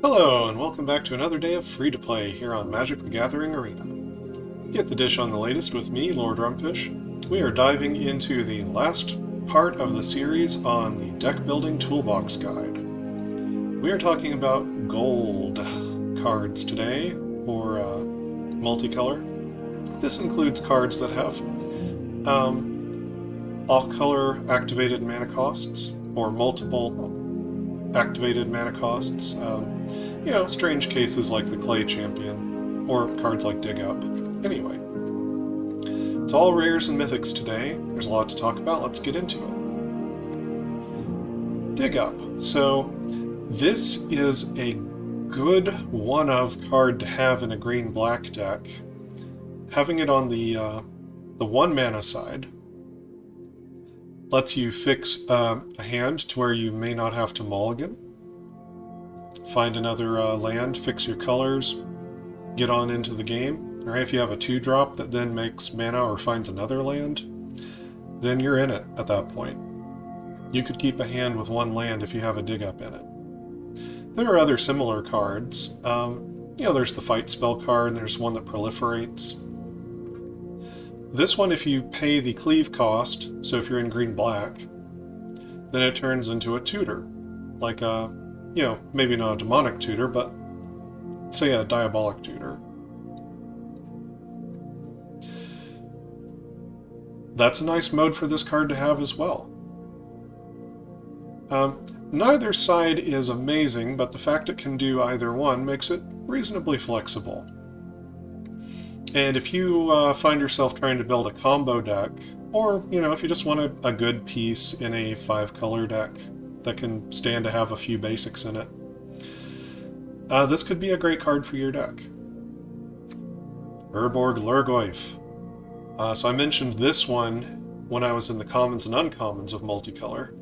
Hello, and welcome back to another day of free-to-play here on Magic the Gathering Arena. Get the dish on the latest with me, Lord Rumfish. We are diving into the last part of the series on the Deckbuilding Toolbox Guide. We are talking about gold cards today, or multicolor. This includes cards that have off-color activated mana costs, or multiple activated mana costs. Strange cases like the Clay Champion, or cards like Dig Up. Anyway, it's all rares and mythics today. There's a lot to talk about. Let's get into it. Dig Up. So, this is a good one-of card to have in a green-black deck. Having it on the 1 mana side lets you fix a hand to where you may not have to mulligan. Find another land, fix your colors, get on into the game. Or if you have a 2-drop that then makes mana or finds another land, then you're in it at that point. You could keep a hand with 1 land if you have a Dig Up in it. There are other similar cards. There's the Fight spell card, and there's one that proliferates. This one, if you pay the cleave cost, so if you're in green-black, then it turns into a tutor. Like a, maybe not a demonic tutor, but say a diabolic tutor. That's a nice mode for this card to have as well. Neither side is amazing, but the fact it can do either one makes it reasonably flexible. And if you find yourself trying to build a combo deck, or, if you just want a good piece in a 5-color deck that can stand to have a few basics in it, this could be a great card for your deck. Urborg Lurgoyf. So I mentioned this one when I was in the commons and uncommons of multicolor.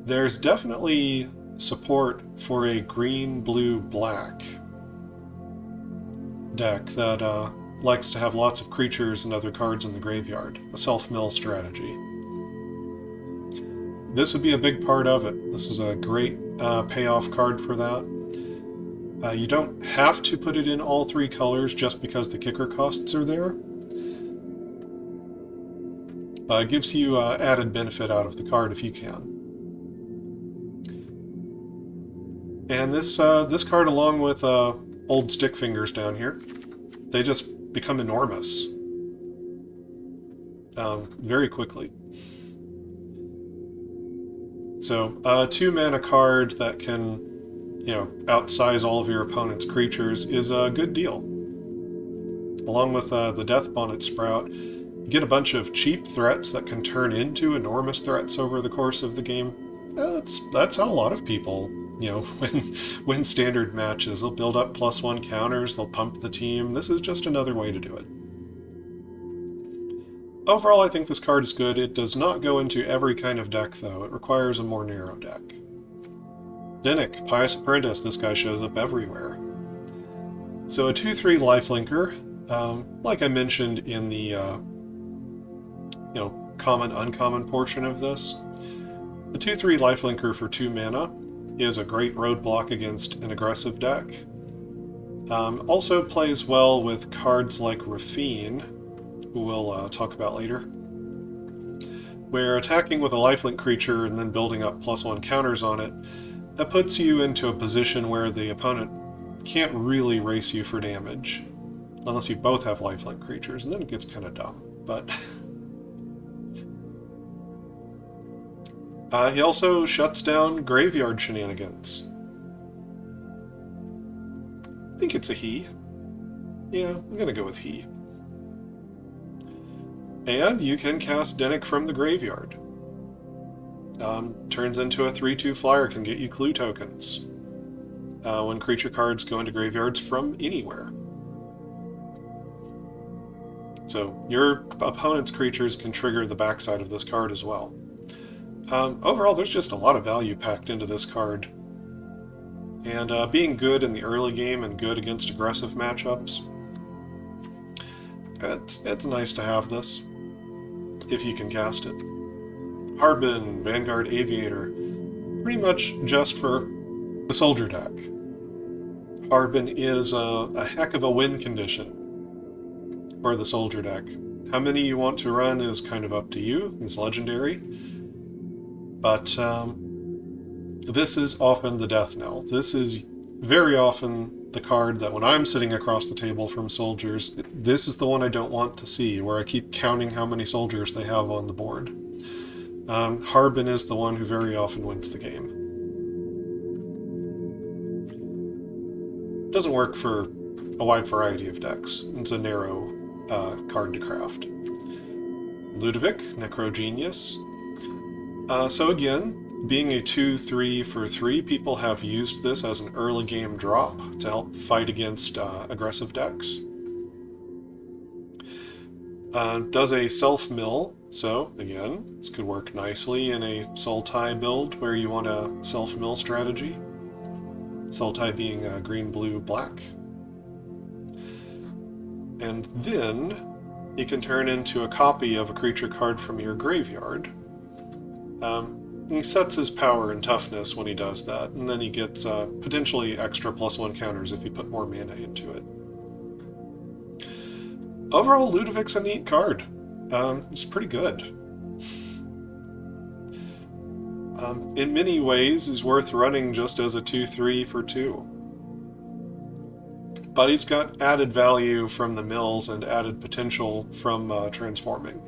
There's definitely support for a green-blue-black deck that likes to have lots of creatures and other cards in the graveyard, a self-mill strategy. This would be a big part of it. This is a great payoff card for that. You don't have to put it in all 3 colors just because the kicker costs are there. It gives you added benefit out of the card if you can. And this card, along with old stick fingers down here, they just become enormous very quickly. So a 2-mana card that can, outsize all of your opponent's creatures is a good deal. Along with the Death Bonnet Sprout, you get a bunch of cheap threats that can turn into enormous threats over the course of the game. That's how a lot of people win standard matches. They'll build up +1 counters, they'll pump the team. This is just another way to do it. Overall, I think this card is good. It does not go into every kind of deck, though. It requires a more narrow deck. Dinnick, Pious Apprentice. This guy shows up everywhere. So a 2/3 lifelinker, like I mentioned in the common, uncommon portion of this. The 2/3 lifelinker for 2 mana is a great roadblock against an aggressive deck. Also plays well with cards like Rafine, who we'll talk about later, where attacking with a lifelink creature and then building up +1 counters on it, that puts you into a position where the opponent can't really race you for damage, unless you both have lifelink creatures, and then it gets kind of dumb. But he also shuts down graveyard shenanigans. I think it's a he. Yeah, I'm gonna go with he. And you can cast Dinnick from the graveyard. Turns into a 3/2 flyer, can get you clue tokens when creature cards go into graveyards from anywhere. So your opponent's creatures can trigger the backside of this card as well. Overall, there's just a lot of value packed into this card. And being good in the early game and good against aggressive matchups, it's nice to have this, if you can cast it. Harbin, Vanguard Aviator, pretty much just for the soldier deck. Harbin is a heck of a win condition for the soldier deck. How many you want to run is kind of up to you. It's legendary. But this is often the death knell. This is very often the card that when I'm sitting across the table from soldiers, this is the one I don't want to see, where I keep counting how many soldiers they have on the board. Harbin is the one who very often wins the game. Doesn't work for a wide variety of decks. It's a narrow card to craft. Ludovic, Necrogenius. So again, being a 2/3 for 3, people have used this as an early game drop to help fight against aggressive decks. Does a self-mill, so again, this could work nicely in a Sultai build where you want a self-mill strategy. Sultai being green, blue, black. And then you can turn into a copy of a creature card from your graveyard. He sets his power and toughness when he does that, and then he gets potentially extra +1 counters if you put more mana into it. Overall, Ludovic's a neat card. It's pretty good. In many ways, is worth running just as a 2/3 for 2. But he's got added value from the mills and added potential from transforming.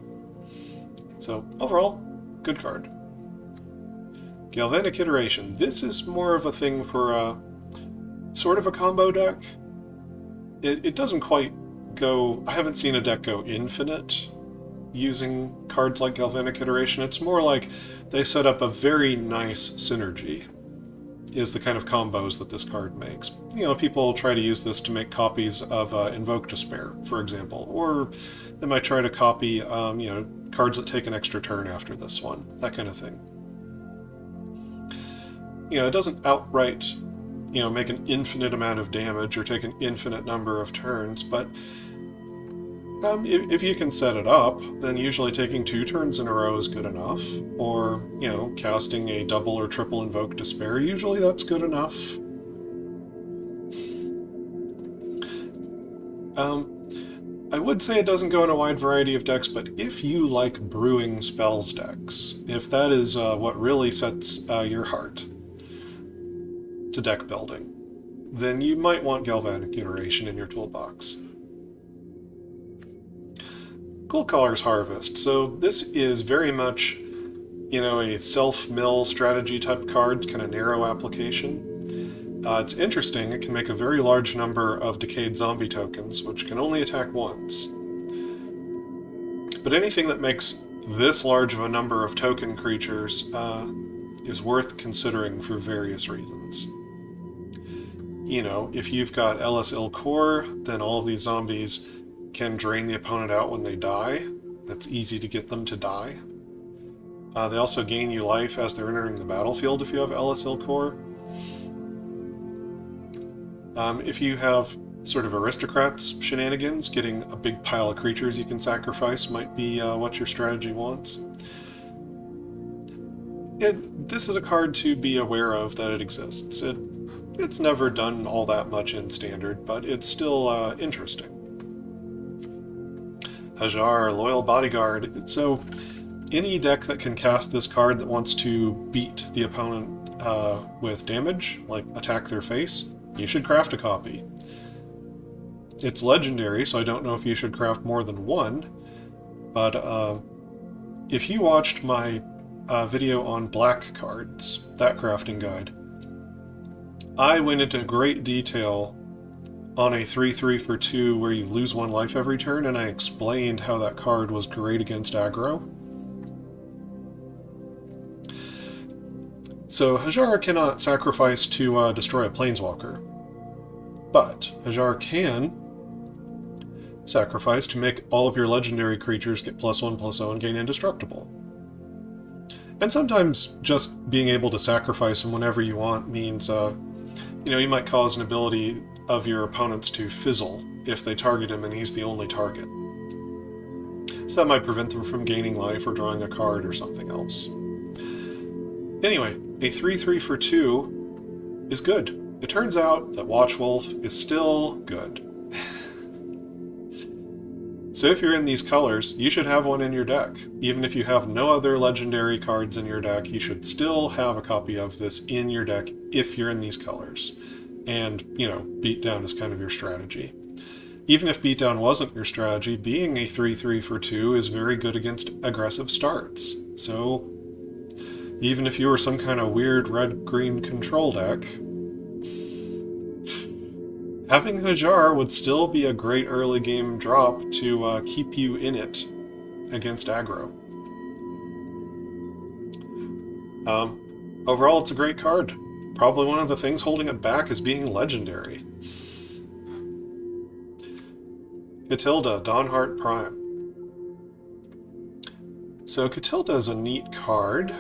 So, overall, good card. Galvanic Iteration. This is more of a thing for sort of a combo deck. It doesn't quite go... I haven't seen a deck go infinite using cards like Galvanic Iteration. It's more like they set up a very nice synergy, is the kind of combos that this card makes. You know, people try to use this to make copies of Invoke Despair, for example, or they might try to copy, you know, cards that take an extra turn after this one, that kind of thing. You know, it doesn't outright, you know, make an infinite amount of damage or take an infinite number of turns, but if you can set it up, then usually taking 2 turns in a row is good enough, or, you know, casting a double or triple Invoke Despair, usually that's good enough. I would say it doesn't go in a wide variety of decks, but if you like brewing spells decks, if that is what really sets your heart to deck building, then you might want Galvanic Iteration in your toolbox. Coolcolor's Harvest. So this is very much, you know, a self-mill strategy type card, kind of narrow application. It's interesting, it can make a very large number of decayed zombie tokens, which can only attack once. But anything that makes this large of a number of token creatures is worth considering for various reasons. You know, if you've got Ellis Ilkor, then all of these zombies can drain the opponent out when they die. That's easy to get them to die. They also gain you life as they're entering the battlefield if you have Ellis Ilkor. If you have sort of aristocrats shenanigans, getting a big pile of creatures you can sacrifice might be what your strategy wants. This is a card to be aware of that it exists. It's never done all that much in Standard, but it's still interesting. Hajar, Loyal Bodyguard. So any deck that can cast this card that wants to beat the opponent with damage, like attack their face, you should craft a copy. It's legendary, so I don't know if you should craft more than one, but if you watched my video on black cards, that crafting guide, I went into great detail on a 3/3 for 2 where you lose 1 life every turn, and I explained how that card was great against aggro. So Hajar cannot sacrifice to destroy a planeswalker, but Hajar can sacrifice to make all of your legendary creatures get +1/+0 and gain indestructible. And sometimes just being able to sacrifice them whenever you want means, you know, you might cause an ability of your opponents to fizzle if they target him and he's the only target. So that might prevent them from gaining life or drawing a card or something else. Anyway, a 3/3 for 2 is good. it turns out that Watchwolf is still good. So if you're in these colors, you should have one in your deck. Even if you have no other legendary cards in your deck, you should still have a copy of this in your deck if you're in these colors. And, you know, beatdown is kind of your strategy. Even if beatdown wasn't your strategy, being a 3/3 for 2 is very good against aggressive starts. So even if you were some kind of weird red-green control deck, having Hajar would still be a great early game drop to keep you in it against aggro. Overall, it's a great card. Probably one of the things holding it back is being legendary. Catilda, Dawnheart Prime. So Catilda is a neat card.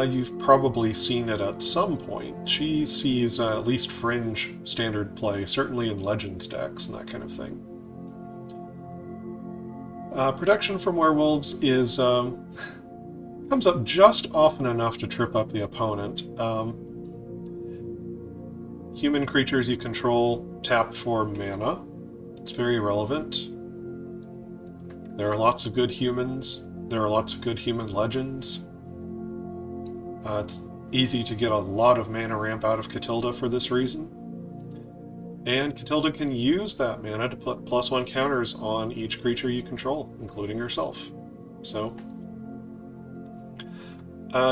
You've probably seen it at some point. She sees at least fringe standard play, certainly in Legends decks and that kind of thing. Protection from werewolves is comes up just often enough to trip up the opponent. Human creatures you control tap for mana. It's very relevant. There are lots of good humans. There are lots of good human legends. It's easy to get a lot of mana ramp out of Catilda for this reason. And Catilda can use that mana to put +1 counters on each creature you control, including herself. So,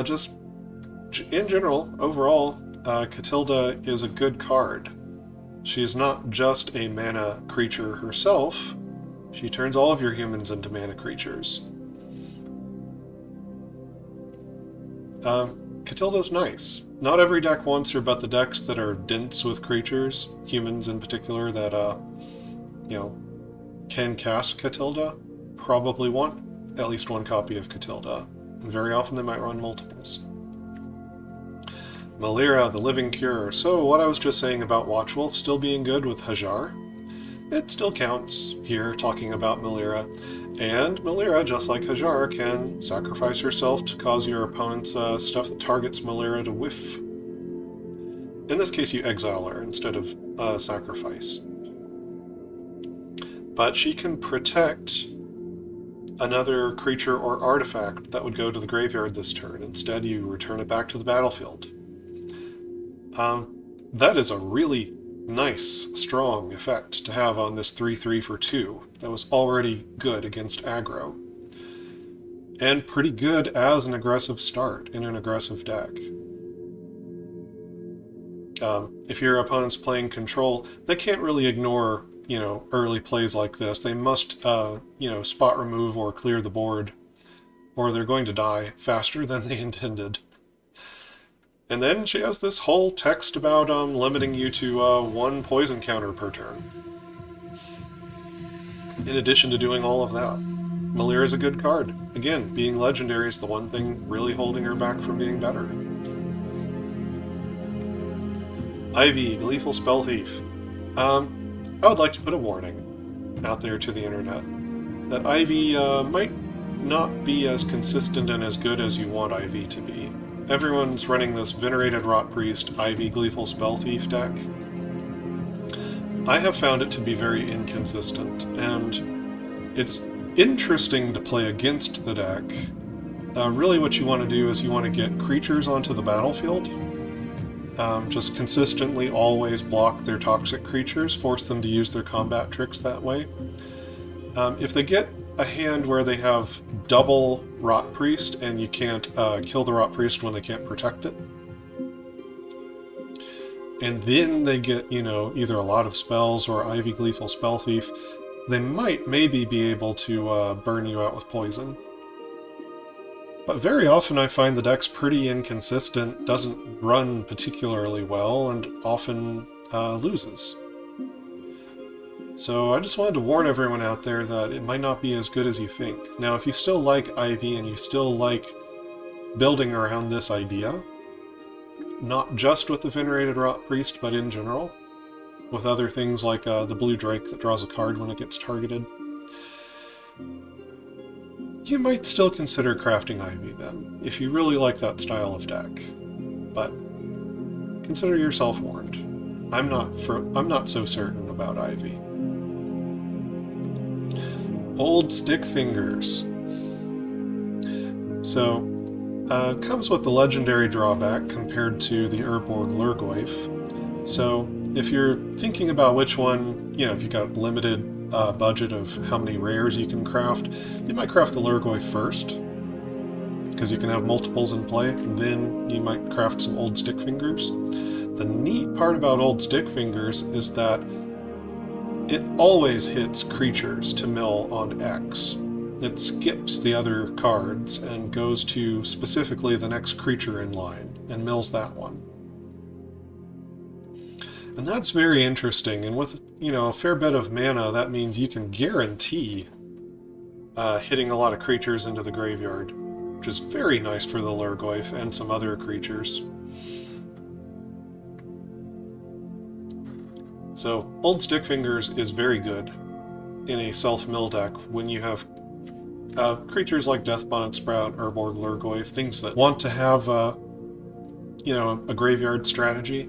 just in general, overall, Catilda is a good card. She's not just a mana creature herself, she turns all of your humans into mana creatures. Catilda's nice. Not every deck wants her, but the decks that are dense with creatures, humans in particular, that, you know, can cast Catilda, probably want at least one copy of Catilda. And very often they might run multiples. Melira, the Living Cure. So what I was just saying about Watchwolf still being good with Hajar, it still counts here, talking about Melira. And Melira, just like Hajar, can sacrifice herself to cause your opponent's stuff that targets Melira to whiff. In this case, you exile her instead of sacrifice. But she can protect another creature or artifact that would go to the graveyard this turn. Instead, you return it back to the battlefield. That is a really nice, strong effect to have on this 3/3 for 2 that was already good against aggro. And pretty good as an aggressive start in an aggressive deck. If your opponent's playing control, they can't really ignore, you know, early plays like this. They must, you know, spot remove or clear the board, or they're going to die faster than they intended. And then she has this whole text about limiting you to 1 poison counter per turn. In addition to doing all of that. Melira is a good card. Again, being legendary is the one thing really holding her back from being better. Ivy, Gleeful Spell Thief. I would like to put a warning out there to the internet that Ivy might not be as consistent and as good as you want Ivy to be. Everyone's running this Venerated Rot Priest Ivy Gleeful Spell Thief deck. I have found it to be very inconsistent, and it's interesting to play against the deck. Really what you want to do is you want to get creatures onto the battlefield. Just consistently always block their toxic creatures, force them to use their combat tricks that way. If they get a hand where they have double Rot Priest and you can't kill the Rot Priest when they can't protect it, and then they get, you know, either a lot of spells or Ivy Gleeful Spell Thief, they might maybe be able to burn you out with poison. But very often I find the deck's pretty inconsistent, doesn't run particularly well, and often loses. So I just wanted to warn everyone out there that it might not be as good as you think. Now, if you still like Ivy and you still like building around this idea, not just with the Venerated Rot Priest, but in general, with other things like the Blue Drake that draws a card when it gets targeted, you might still consider crafting Ivy then, if you really like that style of deck. But consider yourself warned. I'm not so certain about Ivy. Old Stick Fingers. So, comes with the legendary drawback compared to the Urborg Lurgoyf. So, if you're thinking about which one, if you've got limited budget of how many rares you can craft, you might craft the Lurgoyf first, because you can have multiples in play, and then you might craft some Old Stick Fingers. The neat part about Old Stick Fingers is that it always hits creatures to mill on X. It skips the other cards and goes to specifically the next creature in line and mills that one. And that's very interesting, and with a fair bit of mana, that means you can guarantee hitting a lot of creatures into the graveyard, which is very nice for the Lurgoyf and some other creatures. So, Old Stick Fingers is very good in a self-mill deck when you have creatures like Deathbonnet Sprout, Urborg Lurgoyf, things that want to have a graveyard strategy.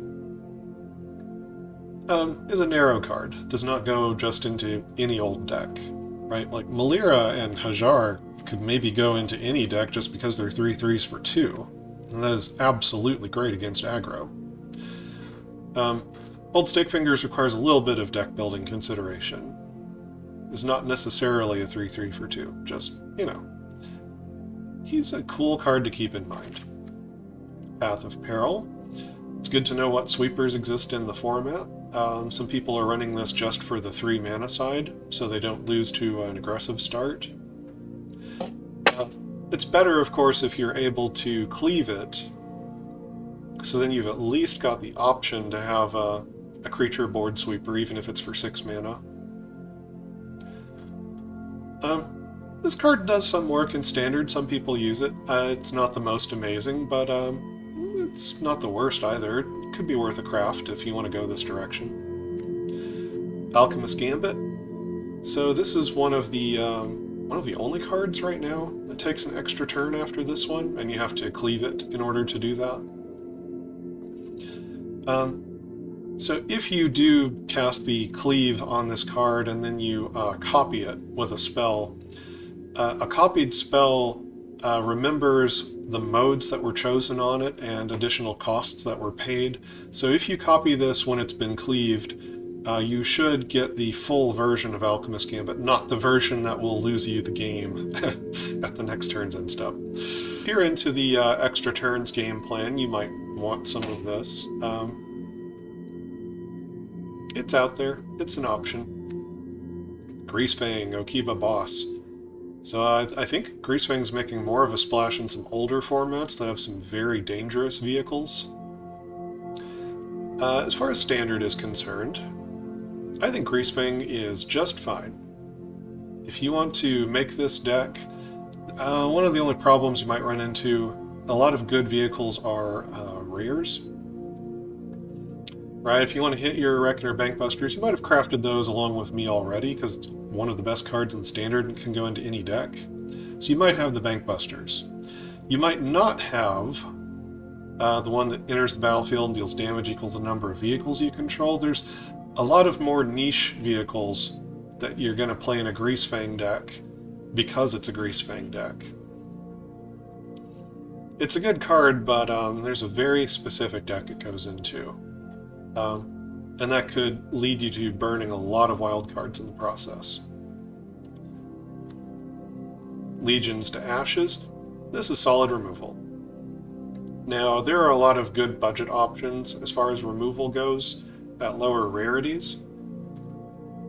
Is a narrow card. Does not go just into any old deck, right? Like Malira and Hajar could maybe go into any deck just because they're 3/3s for 2. And that is absolutely great against aggro. Old Stick Fingers requires a little bit of deck building consideration. It's not necessarily a 3/3 for 2, just, he's a cool card to keep in mind. Path of Peril. It's good to know what sweepers exist in the format. Some people are running this just for the 3 mana side, so they don't lose to an aggressive start. It's better, of course, if you're able to cleave it, so then you've at least got the option to have a creature board sweeper, even if it's for 6 mana. This card does some work in Standard. Some people use it. It's not the most amazing, but it's not the worst either. It could be worth a craft if you want to go this direction. Alchemist Gambit. So this is one of the only cards right now that takes an extra turn after this one, and you have to cleave it in order to do that. So if you do cast the cleave on this card and then you copy it with a spell, a copied spell remembers the modes that were chosen on it and additional costs that were paid. So if you copy this when it's been cleaved, you should get the full version of Alchemist Gambit, not the version that will lose you the game at the next turn's end step. If you're into the extra turns game plan, you might want some of this. It's out there. It's an option. Greasefang, Okiba Boss. So I think Greasefang's making more of a splash in some older formats that have some very dangerous vehicles. As far as Standard is concerned, I think Greasefang is just fine. If you want to make this deck, one of the only problems you might run into, a lot of good vehicles are rares. Right, if you want to hit your Reckoner Bankbusters, you might have crafted those along with me already, because it's one of the best cards in Standard and can go into any deck. So you might have the Bankbusters. You might not have the one that enters the battlefield and deals damage equals the number of vehicles you control. There's a lot of more niche vehicles that you're going to play in a Greasefang deck because it's a Greasefang deck. It's a good card, but there's a very specific deck it goes into. And that could lead you to burning a lot of wild cards in the process. Legions to Ashes. This is solid removal. Now, there are a lot of good budget options as far as removal goes at lower rarities.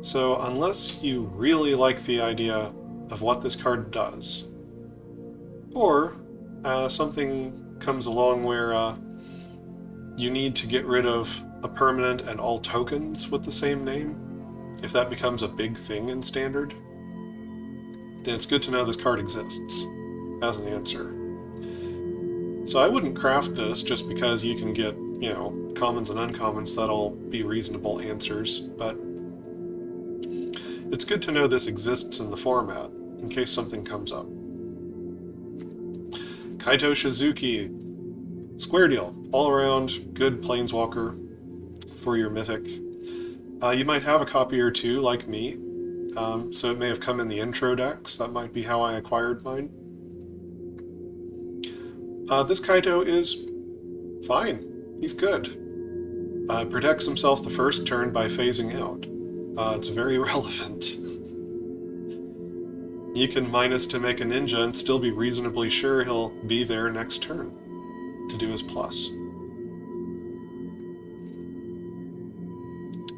So unless you really like the idea of what this card does, or something comes along where you need to get rid of a permanent and all tokens with the same name, if that becomes a big thing in Standard, then it's good to know this card exists as an answer. So I wouldn't craft this just because you can get, commons and uncommons that'll be reasonable answers, but it's good to know this exists in the format in case something comes up. Kaito Shizuki. Square deal. All around, good Planeswalker. for your Mythic. You might have a copy or two, like me, so it may have come in the intro decks. That might be how I acquired mine. This Kaito is fine. He's good. Protects himself the first turn by phasing out. It's very relevant. You can minus to make a ninja and still be reasonably sure he'll be there next turn to do his plus.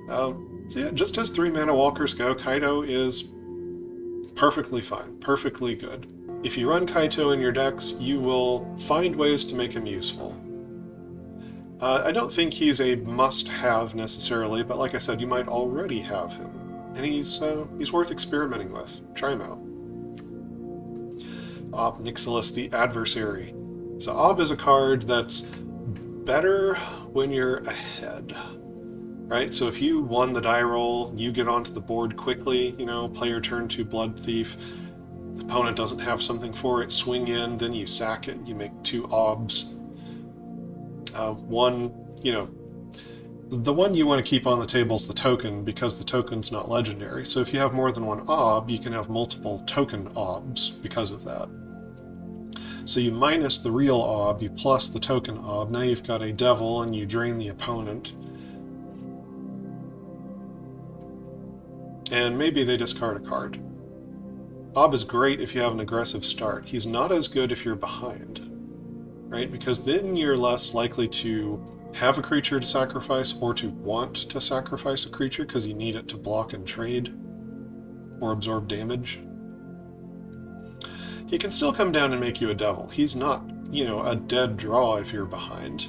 So yeah, just as 3 mana walkers go, Kaito is perfectly fine, perfectly good. If you run Kaito in your decks, you will find ways to make him useful. I don't think he's a must-have necessarily, but like I said, you might already have him. And he's worth experimenting with. Try him out. Ob Nixilis, the Adversary. So Ob is a card that's better when you're ahead. Right? So if you won the die roll, you get onto the board quickly, play your turn 2 Blood Thief. The opponent doesn't have something for it, swing in, then you sack it, you make 2 Obs. The one you want to keep on the table is the token, because the token's not legendary. So if you have more than 1 Ob, you can have multiple token Obs because of that. So you minus the real Ob, you plus the token Ob. Now you've got a devil, and you drain the opponent. And maybe they discard a card. Ob is great if you have an aggressive start. He's not as good if you're behind, right? Because then you're less likely to have a creature to sacrifice or to want to sacrifice a creature because you need it to block and trade or absorb damage. He can still come down and make you a devil. He's not, a dead draw if you're behind.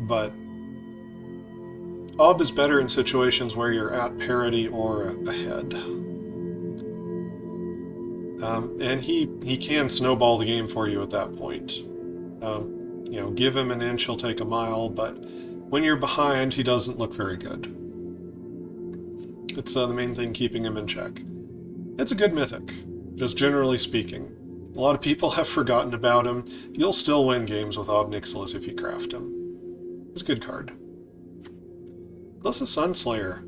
But Ob is better in situations where you're at parity or ahead. And he can snowball the game for you at that point. Give him an inch, he'll take a mile, but when you're behind, he doesn't look very good. It's the main thing keeping him in check. It's a good Mythic, just generally speaking. A lot of people have forgotten about him. You'll still win games with Ob Nixilis if you craft him. It's a good card. Glissa Sunslayer.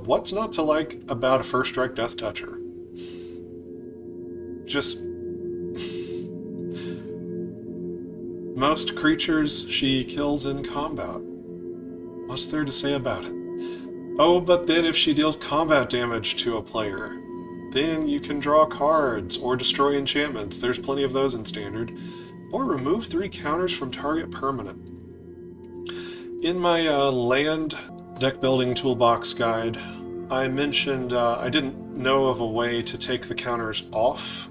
What's not to like about a First Strike Death Toucher? Just most creatures she kills in combat. What's there to say about it? Oh, but then if she deals combat damage to a player, then you can draw cards or destroy enchantments. There's plenty of those in Standard. Or remove 3 counters from target permanent. In my land deck building toolbox guide, I mentioned I didn't know of a way to take the counters off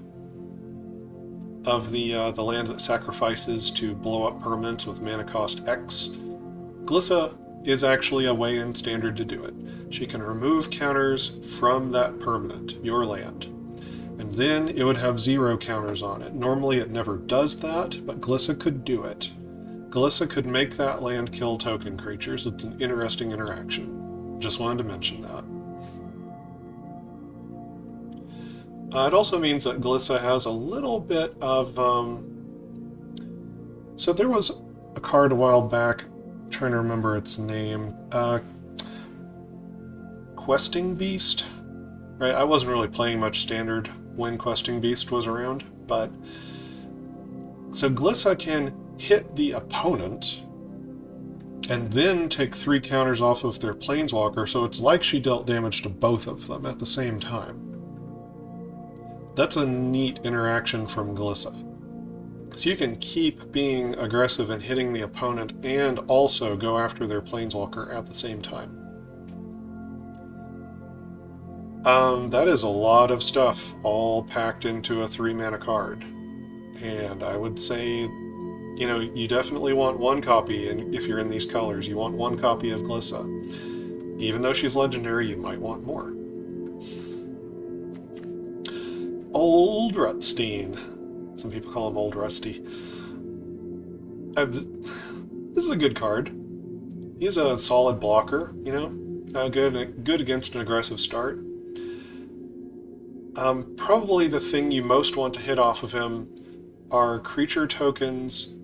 of the land that sacrifices to blow up permanents with mana cost X. Glissa is actually a way in Standard to do it. She can remove counters from that permanent, your land, and then it would have 0 counters on it. Normally it never does that, but Glissa could do it. Glissa could make that land kill token creatures. It's an interesting interaction. Just wanted to mention that. It also means that Glissa has a little bit of... So there was a card a while back, I'm trying to remember its name, Questing Beast? Right, I wasn't really playing much Standard when Questing Beast was around, but... So Glissa can hit the opponent and then take 3 counters off of their Planeswalker, so it's like she dealt damage to both of them at the same time. That's a neat interaction from Glissa. So you can keep being aggressive and hitting the opponent and also go after their Planeswalker at the same time. That is a lot of stuff all packed into a 3 mana card. And I would say, you definitely want 1 copy, and if you're in these colors, you want 1 copy of Glissa. Even though she's legendary, you might want more. Old Rutstein. Some people call him Old Rusty. This is a good card. He's a solid blocker, good against an aggressive start. Probably the thing you most want to hit off of him are creature tokens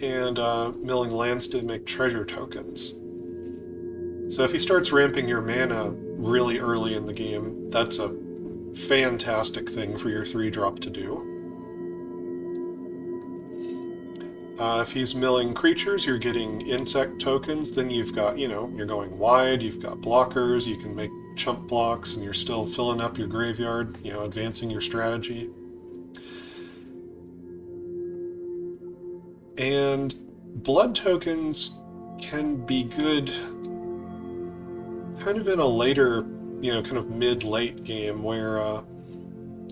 and milling lands to make treasure tokens. So if he starts ramping your mana really early in the game, that's a fantastic thing for your 3-drop to do. If he's milling creatures, you're getting insect tokens, then you've got, you're going wide, you've got blockers, you can make chump blocks, and you're still filling up your graveyard, advancing your strategy. And blood tokens can be good kind of in a later, kind of mid-late game where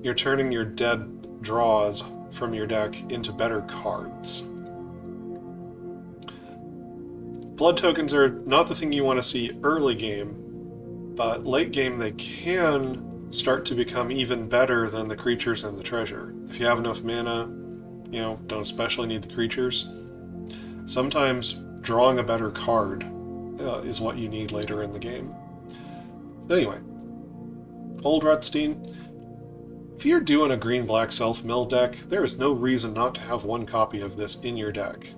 you're turning your dead draws from your deck into better cards. Blood tokens are not the thing you want to see early game, but late game they can start to become even better than the creatures and the treasure. If you have enough mana, don't especially need the creatures. Sometimes drawing a better card is what you need later in the game. Anyway, Old Rutstein, if you're doing a green-black self-mill deck, there is no reason not to have one copy of this in your deck.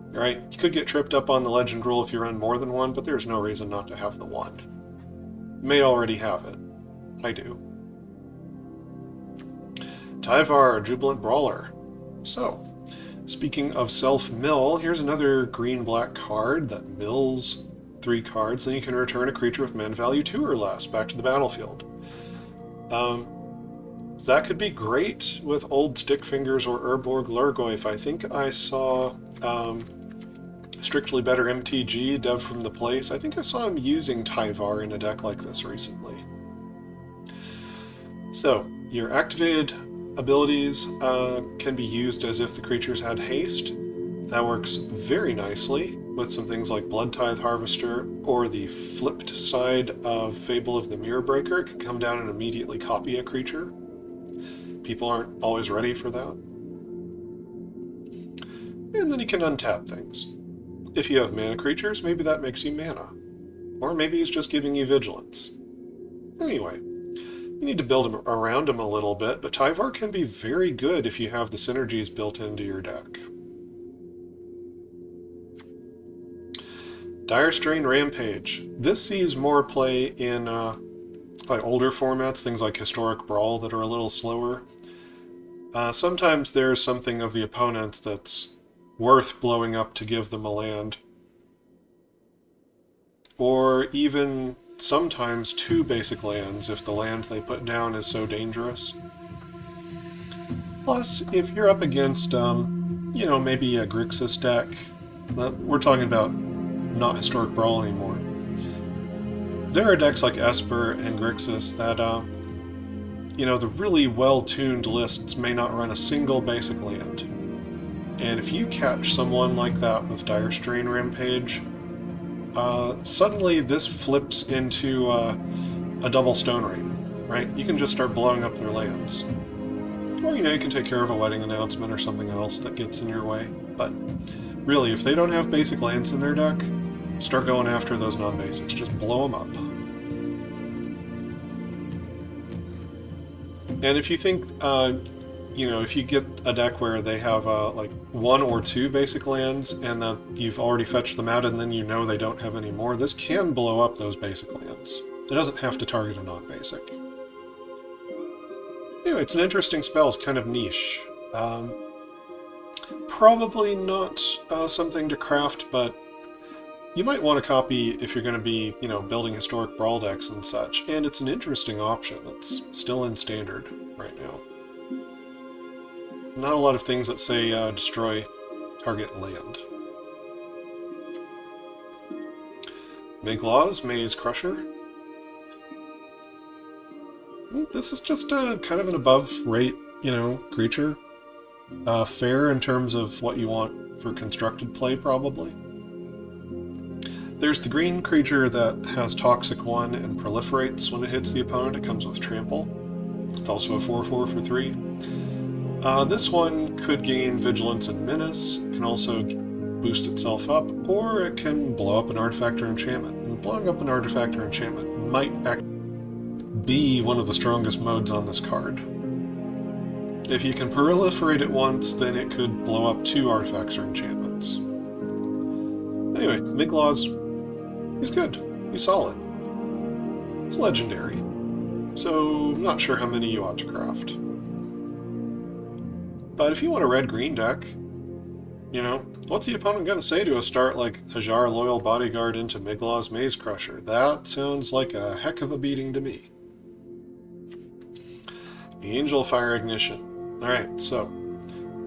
Right? You could get tripped up on the legend rule if you run more than one, but there's no reason not to have the one. You may already have it. I do. Tyvar, Jubilant Brawler. So, speaking of self-mill, here's another green-black card that mills 3 cards, then you can return a creature with mana value 2 or less back to the battlefield. That could be great with Old Stickfingers or Urborg Lurgoyf. I think I saw Strictly Better MTG, Dev from the Place. I think I saw him using Tyvar in a deck like this recently. So, your activated abilities can be used as if the creatures had haste. That works very nicely with some things like Blood Tithe Harvester, or the flipped side of Fable of the Mirror Breaker. It can come down and immediately copy a creature. People aren't always ready for that. And then you can untap things. If you have mana creatures, maybe that makes you mana. Or maybe he's just giving you vigilance. Anyway, you need to build around him a little bit, but Tyvar can be very good if you have the synergies built into your deck. Dire Strain Rampage. This sees more play in older formats, things like Historic Brawl that are a little slower. Sometimes there's something of the opponents that's worth blowing up to give them a land. Or even sometimes 2 basic lands if the land they put down is so dangerous. Plus, if you're up against, maybe a Grixis deck, we're talking about not Historic Brawl anymore. There are decks like Esper and Grixis that, the really well-tuned lists may not run a single basic land. And if you catch someone like that with Dire Strain Rampage, suddenly this flips into a double Stone Rain, right? You can just start blowing up their lands. Or, you can take care of a wedding announcement or something else that gets in your way. But really, if they don't have basic lands in their deck, start going after those non-basics. Just blow them up. And if you think, if you get a deck where they have like 1 or 2 basic lands and that you've already fetched them out and then they don't have any more, this can blow up those basic lands. It doesn't have to target a non-basic. Anyway, it's an interesting spell. It's kind of niche. Probably not something to craft, but you might want to copy if you're going to be, building Historic Brawl decks and such. And it's an interesting option that's still in Standard right now. Not a lot of things that say destroy target land. Miglaws, Maze Crusher. This is just a kind of an above-rate, creature. Fair in terms of what you want for constructed play, probably. There's the green creature that has Toxic 1 and proliferates when it hits the opponent. It comes with Trample. It's also a 4/4 for 3. This one could gain Vigilance and Menace, can also boost itself up, or it can blow up an artifact or enchantment. And blowing up an artifact or enchantment might be one of the strongest modes on this card. If you can proliferate it once, then it could blow up 2 artifacts or enchantments. Anyway, Miglaw's, he's good. He's solid. It's legendary. So, I'm not sure how many you ought to craft. But if you want a red-green deck, you know, what's the opponent going to say to a start like Hajar Loyal Bodyguard into Miglaw's Maze Crusher? That sounds like a heck of a beating to me. Angel Fire Ignition. Alright, so,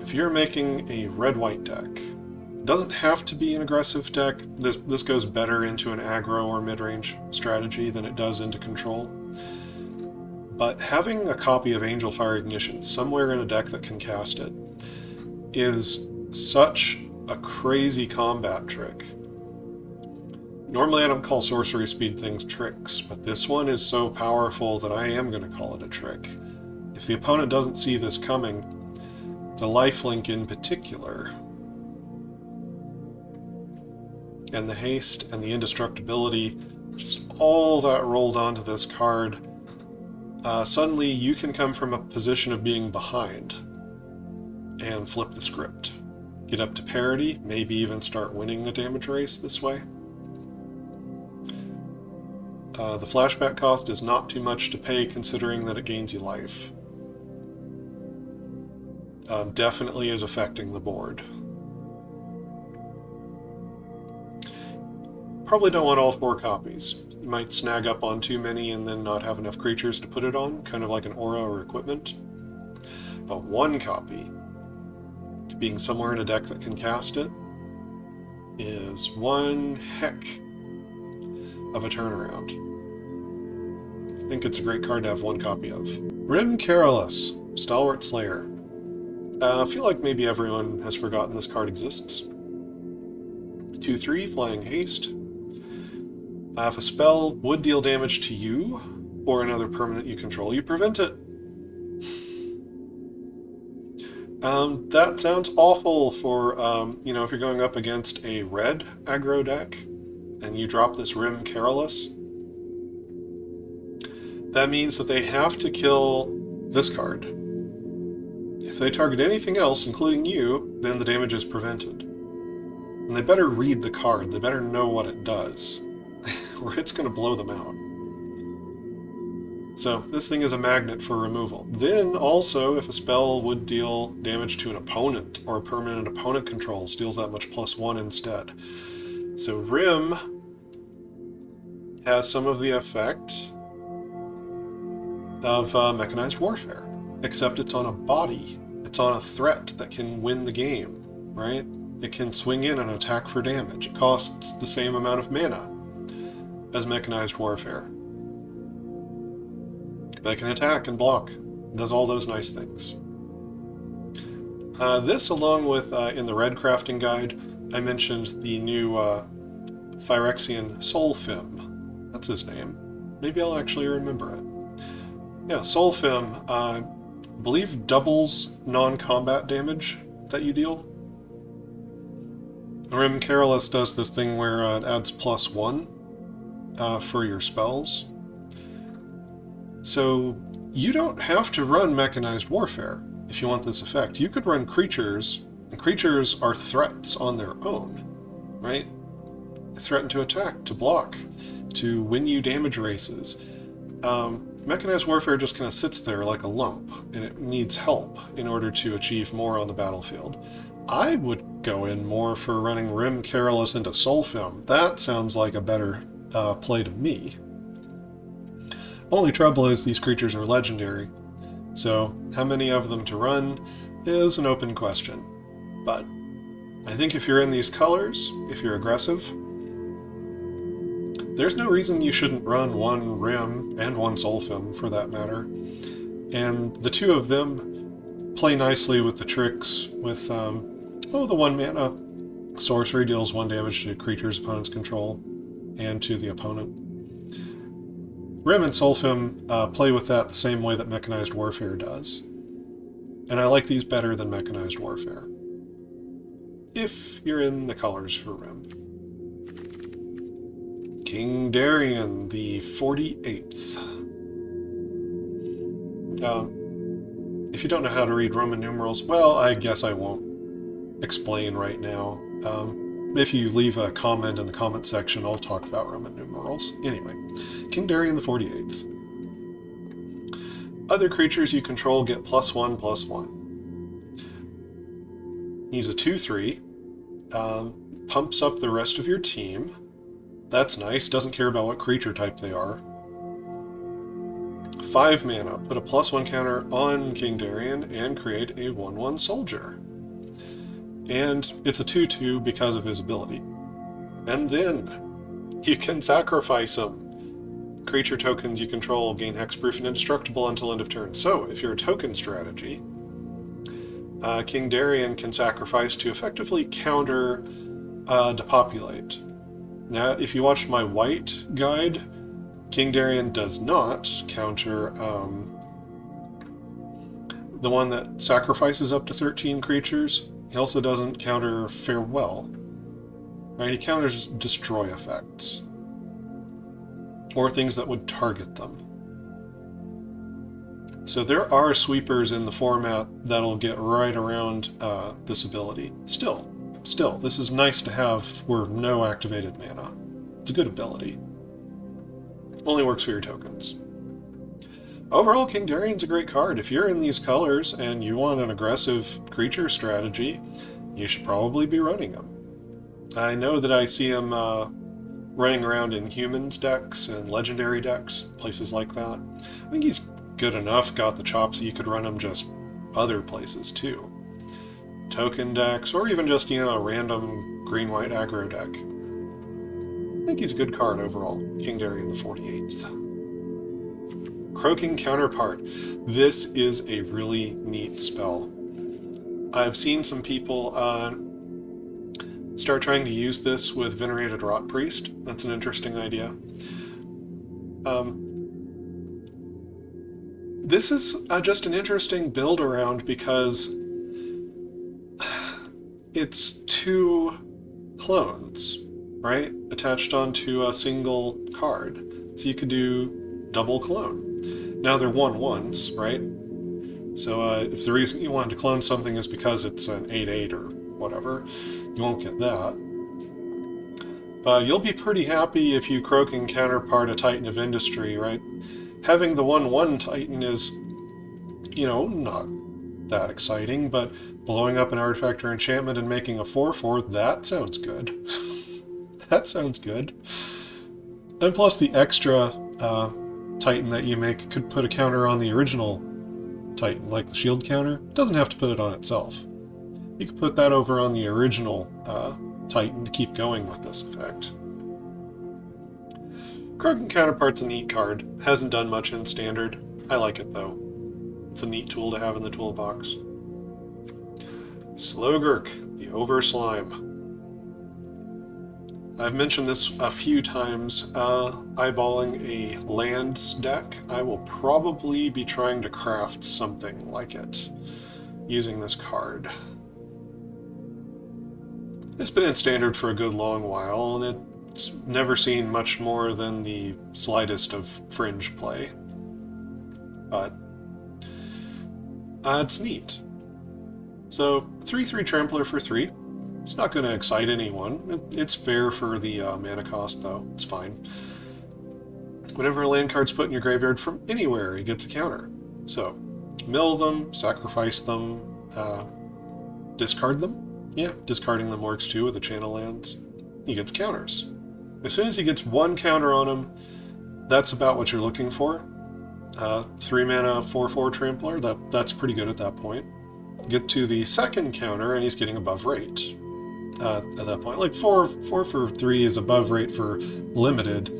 if you're making a red-white deck, it doesn't have to be an aggressive deck. This goes better into an aggro or mid-range strategy than it does into control. But having a copy of Angel Fire Ignition somewhere in a deck that can cast it is such a crazy combat trick. Normally I don't call sorcery speed things tricks, but this one is so powerful that I am going to call it a trick. If the opponent doesn't see this coming, the lifelink in particular, and the haste and the indestructibility, just all that rolled onto this card, suddenly you can come from a position of being behind and flip the script. Get up to parity, maybe even start winning a damage race this way. The flashback cost is not too much to pay considering that it gains you life. Definitely is affecting the board. Probably don't want all 4 copies. You might snag up on too many and then not have enough creatures to put it on, kind of like an aura or equipment. But 1 copy, being somewhere in a deck that can cast it, is one heck of a turnaround. I think it's a great card to have 1 copy of. Rim Carolus, Stalwart Slayer. I feel like maybe everyone has forgotten this card exists. 2/3, Flying Haste. If a spell would deal damage to you or another permanent you control, you prevent it. That sounds awful for, you know, if you're going up against a red aggro deck and you drop this Rim Carolus. That means that they have to kill this card. If they target anything else, including you, then the damage is prevented. And they better read the card. They better know what it does, or it's going to blow them out. So this thing is a magnet for removal. Then also, if a spell would deal damage to an opponent, or a permanent opponent controls, deals that much +1 instead. So Rim has some of the effect of Mechanized Warfare, except it's on a body. It's on a threat that can win the game, right? It can swing in and attack for damage. It costs the same amount of mana as Mechanized Warfare. But it can attack and block. It does all those nice things. This, along with, in the red crafting guide, I mentioned the new Phyrexian Soulfim. That's his name. Maybe I'll actually remember it. Yeah, Soulfim, I believe doubles non-combat damage that you deal. Rim Carolus does this thing where it adds +1 for your spells. So you don't have to run Mechanized Warfare if you want this effect. You could run creatures, and creatures are threats on their own, right? They threaten to attack, to block, to win you damage races. Mechanized Warfare just kind of sits there like a lump, and it needs help in order to achieve more on the battlefield. I would go in more for running Rim Carolus into Soulfim. That sounds like a better play to me. Only trouble is these creatures are legendary, so how many of them to run is an open question. But I think if you're in these colors, if you're aggressive, there's no reason you shouldn't run 1 Rim and 1 Soulfim, for that matter. And the 2 of them play nicely with the tricks, with, the 1 mana sorcery deals 1 damage to creatures opponents control, and to the opponent. Rim and Soulfim play with that the same way that Mechanized Warfare does. And I like these better than Mechanized Warfare, if you're in the colors for Rim. King Darien, the 48th. If if you don't know how to read Roman numerals, well, I guess I won't explain right now. If you leave a comment in the comment section, I'll talk about Roman numerals. Anyway, King Darien the 48th. Other creatures you control get +1/+1. He's a 2/3. Pumps up the rest of your team. That's nice. Doesn't care about what creature type they are. 5 mana. Put a +1 counter on King Darien and create a 1/1 soldier. And it's a 2/2 because of his ability. And then you can sacrifice him. Creature tokens you control gain hexproof and indestructible until end of turn. So, if you're a token strategy, King Darien can sacrifice to effectively counter Depopulate. Now, if you watched my white guide, King Darien does not counter the one that sacrifices up to 13 creatures. He also doesn't counter Farewell. Right? He counters destroy effects. Or things that would target them. So there are sweepers in the format that'll get right around this ability. Still, this is nice to have for no activated mana. It's a good ability. Only works for your tokens. Overall, King Darien's a great card. If you're in these colors and you want an aggressive creature strategy, you should probably be running him. I know that I see him running around in humans decks and legendary decks, places like that. I think he's good enough, got the chops that you could run him just other places too. Token decks, or even just, a random green-white aggro deck. I think he's a good card overall. King Darien the 48th. Croaking Counterpart. This is a really neat spell. I've seen some people start trying to use this with Venerated Rot Priest. That's an interesting idea. This is just an interesting build around because it's 2 clones, right? Attached onto a single card. So you could do double clone. Now they're 1/1s, right? So if the reason you wanted to clone something is because it's an 8/8 or whatever, you won't get that. But you'll be pretty happy if you Croaking Counterpart a Titan of Industry, right? Having the 1/1 Titan is, not that exciting, but blowing up an artifact or enchantment and making a 4/4, that sounds good. That sounds good. And plus the extra Titan that you make could put a counter on the original Titan, like the shield counter. It doesn't have to put it on itself. You could put that over on the original Titan to keep going with this effect. Croaking Counterpart's a neat card. Hasn't done much in Standard. I like it though. It's a neat tool to have in the toolbox. Slogurk, the Overslime. I've mentioned this a few times. Eyeballing a lands deck, I will probably be trying to craft something like it using this card. It's been in Standard for a good long while, and it's never seen much more than the slightest of fringe play. But it's neat. So, 3/3 Trampler for 3. It's not going to excite anyone. It's fair for the mana cost, though. It's fine. Whenever a land card's put in your graveyard from anywhere, it gets a counter. So, mill them, sacrifice them, discard them. Yeah, discarding them works too with the channel lands. He gets counters. As soon as he gets 1 counter on him, that's about what you're looking for. 3 mana, 4/4 Trampler, that's pretty good at that point. Get to the second counter, and he's getting above rate. At that point, like 4 for 3 is above rate for limited,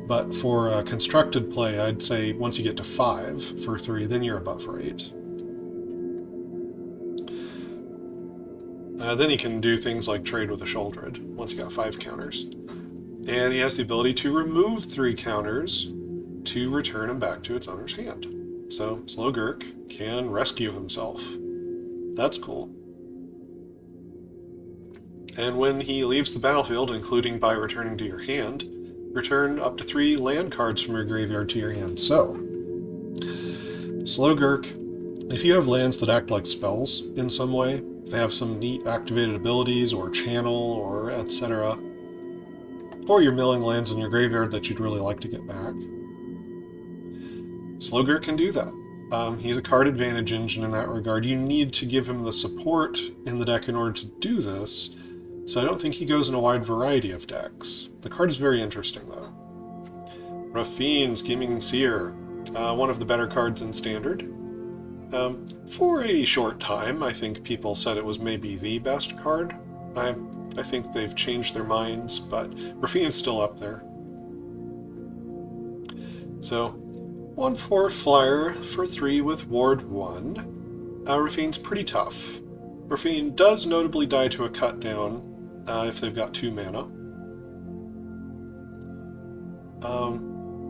but for constructed play, I'd say once you get to 5 for 3, then you're above rate. Then he can do things like trade with a Sheoldred once you got 5 counters. And he has the ability to remove 3 counters to return them back to its owner's hand. So Slogurk can rescue himself. That's cool. And when he leaves the battlefield, including by returning to your hand, return up to 3 land cards from your graveyard to your hand. So, Slogurk If you have lands that act like spells in some way, they have some neat activated abilities or channel or etc., or you're milling lands in your graveyard that you'd really like to get back, Slogger can do that. He's a card advantage engine in that regard. You need to give him the support in the deck in order to do this, so I don't think he goes in a wide variety of decks. The card is very interesting, though. Rafine, Scheming Seer, one of the better cards in Standard. For a short time, I think people said it was maybe the best card. I think they've changed their minds, but Rafine is still up there. So, 1/4 flyer for 3 with Ward 1. Rafine's pretty tough. Rafine does notably die to a cut down if they've got 2 mana.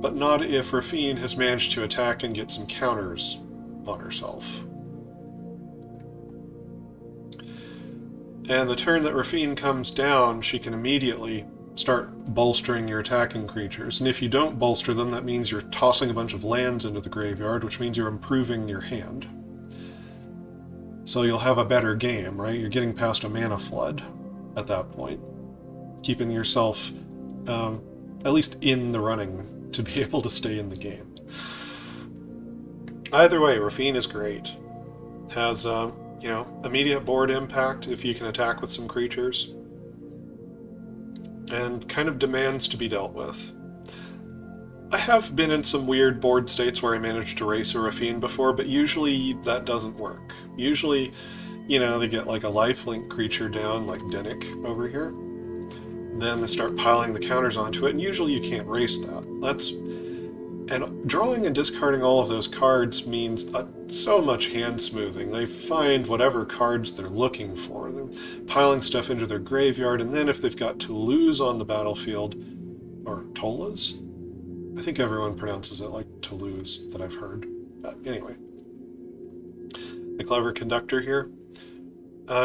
But not if Rafine has managed to attack and get some counters on herself. And the turn that Rafine comes down, she can immediately start bolstering your attacking creatures. And if you don't bolster them, that means you're tossing a bunch of lands into the graveyard, which means you're improving your hand. So you'll have a better game, right? You're getting past a mana flood at that point, keeping yourself at least in the running to be able to stay in the game. Either way, Rafine is great. Has, immediate board impact if you can attack with some creatures, and kind of demands to be dealt with. I have been in some weird board states where I managed to race a Rafine before, but usually that doesn't work. Usually, they get like a lifelink creature down, like Dennick over here. Then they start piling the counters onto it, and usually you can't race that. And drawing and discarding all of those cards means so much hand smoothing. They find whatever cards they're looking for. They're piling stuff into their graveyard, and then if they've got Toulouse on the battlefield, or Tolas? I think everyone pronounces it like Toulouse that I've heard. But anyway. The Clever Conductor here.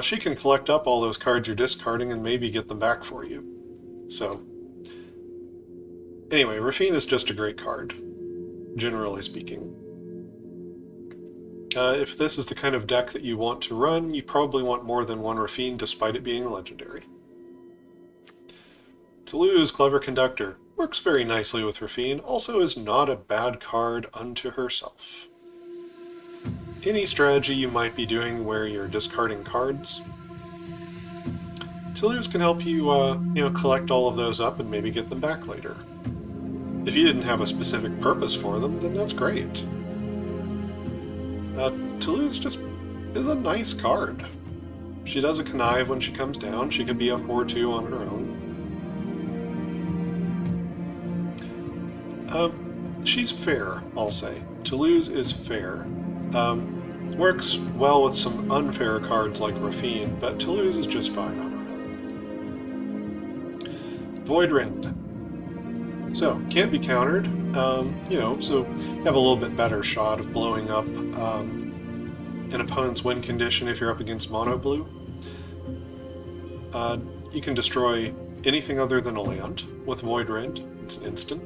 She can collect up all those cards you're discarding and maybe get them back for you. So, anyway, Rafine is just a great card, generally speaking. If this is the kind of deck that you want to run, you probably want more than one Rafine, despite it being legendary. Toulouse, Clever Conductor, works very nicely with Rafine, also is not a bad card unto herself. Any strategy you might be doing where you're discarding cards, Toulouse can help you, collect all of those up and maybe get them back later. If you didn't have a specific purpose for them, then that's great. Toulouse just is a nice card. She does a connive when she comes down. She could be a 4/2 on her own. She's fair, I'll say. Toulouse is fair. Works well with some unfair cards like Rafine, but Toulouse is just fine on her own. Voidrend. So, can't be countered, so you have a little bit better shot of blowing up an opponent's win condition if you're up against mono blue. You can destroy anything other than a land with Voidrend. It's an instant.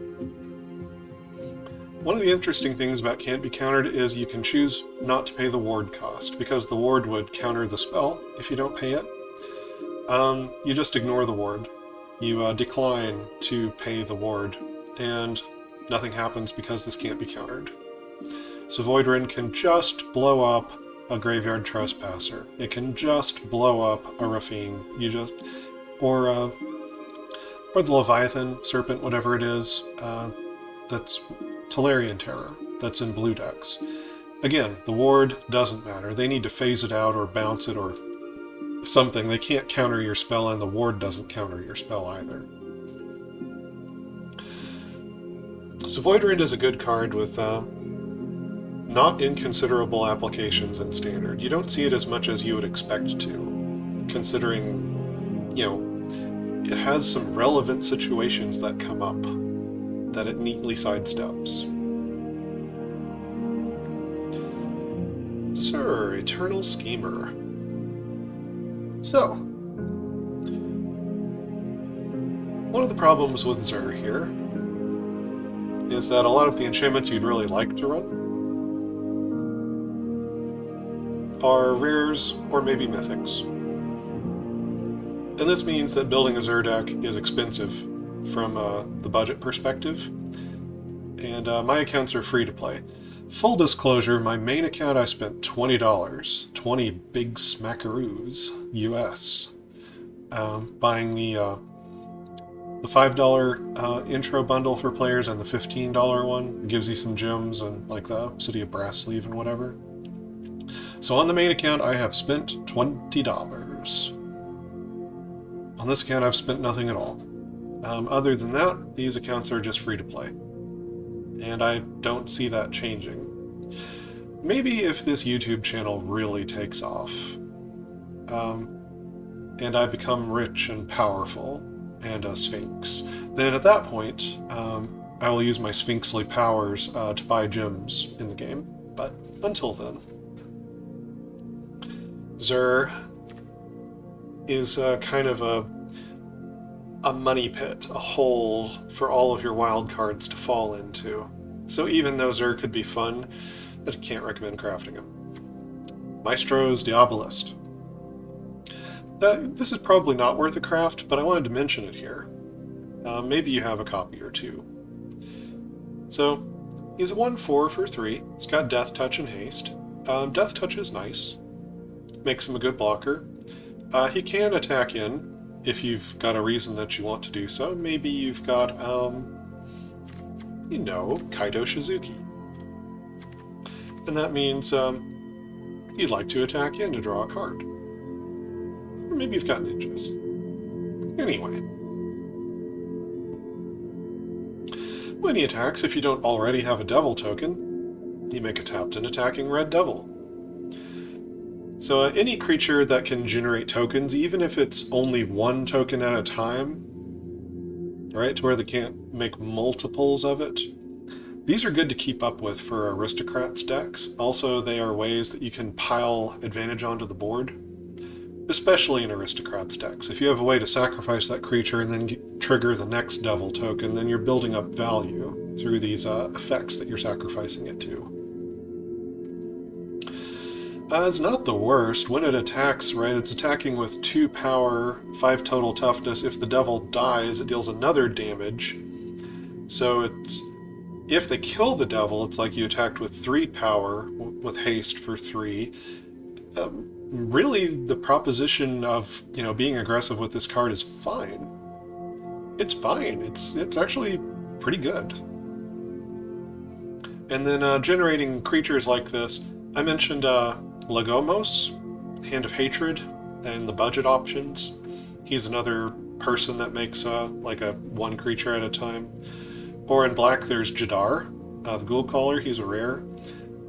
One of the interesting things about can't be countered is you can choose not to pay the ward cost, because the ward would counter the spell if you don't pay it. You just ignore the ward. You decline to pay the ward, and nothing happens because this can't be countered. So Voidrend can just blow up a Graveyard Trespasser. It can just blow up a Rafine. Or the Leviathan, Serpent, whatever it is, that's Tolarian Terror, that's in blue decks. Again, the ward doesn't matter. They need to phase it out or bounce it or something. They can't counter your spell, and the ward doesn't counter your spell either. So Voidrend is a good card with not inconsiderable applications in Standard. You don't see it as much as you would expect to, considering, it has some relevant situations that come up that it neatly sidesteps. Sir, Eternal Schemer. So, one of the problems with Zur here is that a lot of the enchantments you'd really like to run are rares or maybe mythics. And this means that building a Xur deck is expensive from the budget perspective, and my accounts are free to play. Full disclosure, my main account I spent $20, 20 big smackaroos US, buying the $5 intro bundle for players and the $15 one. It gives you some gems and like the City of Brass Sleeve and whatever. So on the main account I have spent $20. On this account I've spent nothing at all. Other than that, these accounts are just free to play. And I don't see that changing. Maybe if this YouTube channel really takes off, and I become rich and powerful, and a Sphinx, then at that point, I will use my Sphinxly powers to buy gems in the game. But until then, Xur is kind of a money pit, a hole for all of your wild cards to fall into. So even though Xur could be fun, I can't recommend crafting them. Maestro's Diabolist. This is probably not worth a craft, but I wanted to mention it here. Maybe you have a copy or two. So, he's a 1/4 for 3. He's got Death Touch and Haste. Death Touch is nice. Makes him a good blocker. He can attack in, if you've got a reason that you want to do so. Maybe you've got, Kaido Shizuki. And that means you'd like to attack in to draw a card. Or maybe you've got ninjas. Anyway. When he attacks, if you don't already have a devil token, you make a tapped and attacking red devil. So any creature that can generate tokens, even if it's only one token at a time, right, to where they can't make multiples of it, these are good to keep up with for aristocrats decks. Also, they are ways that you can pile advantage onto the board, especially in aristocrats decks. If you have a way to sacrifice that creature and then trigger the next devil token, then you're building up value through these effects that you're sacrificing it to. It's not the worst. When it attacks, right, it's attacking with 2 power, 5 total toughness. If the devil dies, it deals another damage. So if they kill the devil, it's like you attacked with 3 power, with haste for 3. Really, the proposition of, being aggressive with this card is fine. It's fine. It's actually pretty good. And then generating creatures like this, I mentioned Lagomos, Hand of Hatred, and the budget options. He's another person that makes like a 1 creature at a time. Or in black, there's Jadar, the Ghoul Caller. He's a rare.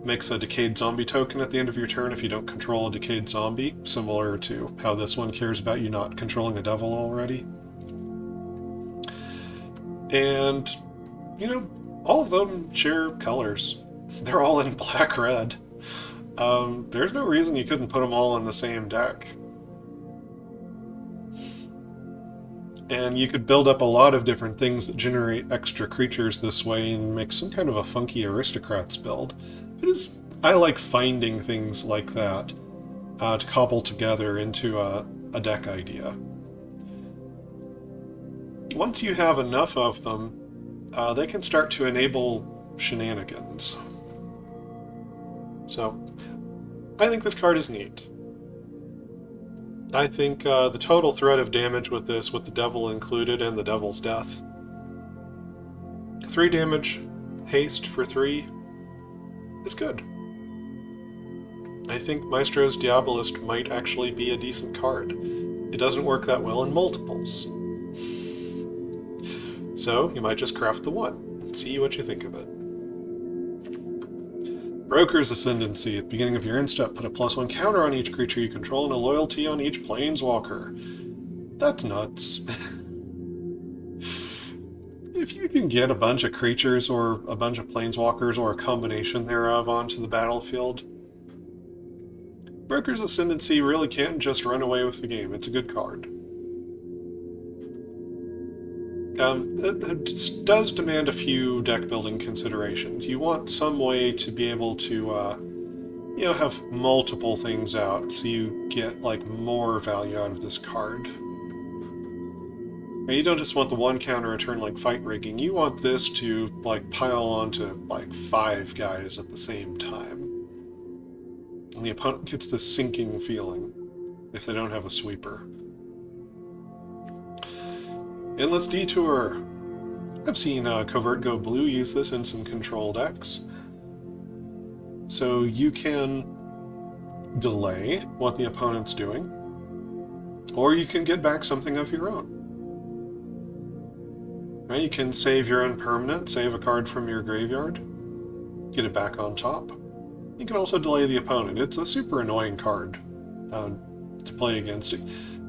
Makes a Decayed Zombie token at the end of your turn if you don't control a Decayed Zombie, similar to how this one cares about you not controlling a devil already. And, all of them share colors. They're all in black-red. There's no reason you couldn't put them all in the same deck. And you could build up a lot of different things that generate extra creatures this way and make some kind of a funky aristocrats build. I like finding things like that to cobble together into a deck idea. Once you have enough of them, they can start to enable shenanigans. So, I think this card is neat. I think the total threat of damage with this, with the devil included and the devil's death. 3 damage, haste for 3, is good. I think Maestro's Diabolist might actually be a decent card. It doesn't work that well in multiples. So, you might just craft the 1 and see what you think of it. Broker's Ascendancy. At the beginning of your end step, put a +1 counter on each creature you control and a loyalty on each planeswalker. That's nuts. If you can get a bunch of creatures or a bunch of planeswalkers or a combination thereof onto the battlefield, Broker's Ascendancy really can't just run away with the game. It's a good card. It does demand a few deck building considerations. You want some way to be able to you know, have multiple things out, so you get like more value out of this card. And you don't just want the one counter return like fight rigging, you want this to like pile onto like 5 guys at the same time. And the opponent gets this sinking feeling if they don't have a sweeper. Endless Detour. I've seen Covert Go Blue use this in some control decks. So you can delay what the opponent's doing, or you can get back something of your own. Right? You can save your own permanent, save a card from your graveyard, get it back on top. You can also delay the opponent. It's a super annoying card to play against. It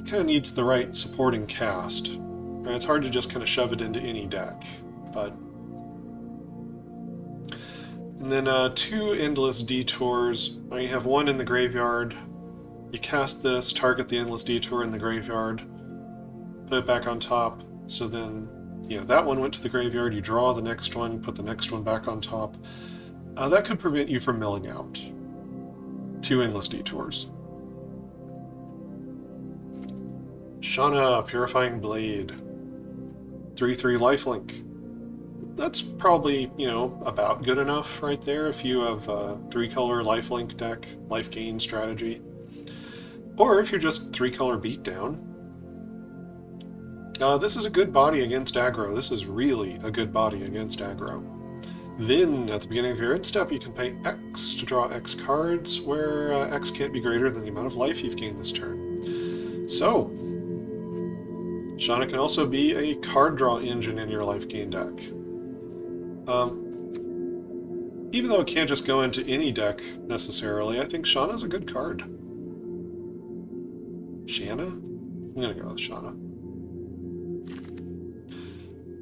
kind of needs the right supporting cast. Right? It's hard to just kind of shove it into any deck. But and then 2 Endless Detours. You have 1 in the graveyard. You cast this, target the Endless Detour in the graveyard, put it back on top. So then, you know, that one went to the graveyard. You draw the next one, put the next one back on top. That could prevent you from milling out 2 Endless Detours. Shauna, Purifying Blade. 3/3 lifelink. That's probably, you know, about good enough right there if you have a 3-color lifelink deck, life gain strategy. Or if you're just 3-color beatdown. This is a good body against aggro. This is really a good body against aggro. Then, at the beginning of your end step, you can pay X to draw X cards, where X can't be greater than the amount of life you've gained this turn. So, Shauna can also be a card draw engine in your life gain deck. Even though it can't just go into any deck, necessarily, I think Shauna's a good card. Shanna? I'm gonna go with Shauna.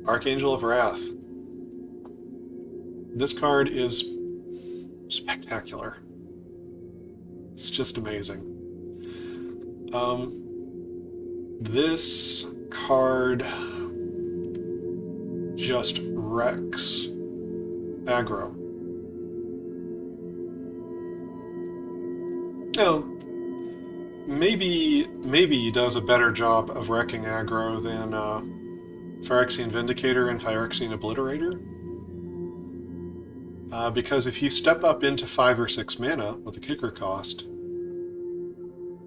Archangel of Wrath. This card is spectacular. It's just amazing. This card just wrecks aggro. Now, maybe he does a better job of wrecking aggro than Phyrexian Vindicator and Phyrexian Obliterator. Because if you step up into 5 or 6 mana with a kicker cost,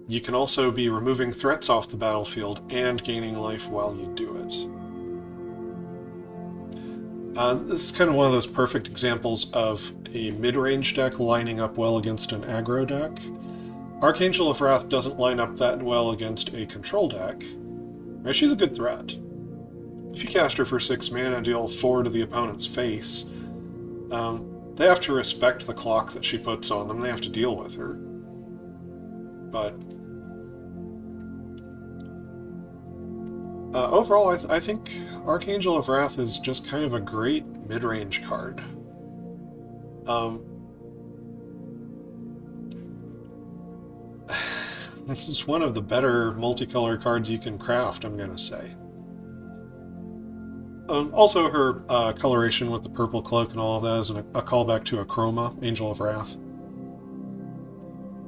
you can also be removing threats off the battlefield and gaining life while you do it. This is kind of one of those perfect examples of a mid-range deck lining up well against an aggro deck. Archangel of Wrath doesn't line up that well against a control deck. Right? She's a good threat. If you cast her for 6 mana and deal 4 to the opponent's face, they have to respect the clock that she puts on them. They have to deal with her. But overall, I think Archangel of Wrath is just kind of a great mid-range card. This is one of the better multicolor cards you can craft, I'm going to say. Also, her coloration with the purple cloak and all of that is a callback to Akroma, Angel of Wrath.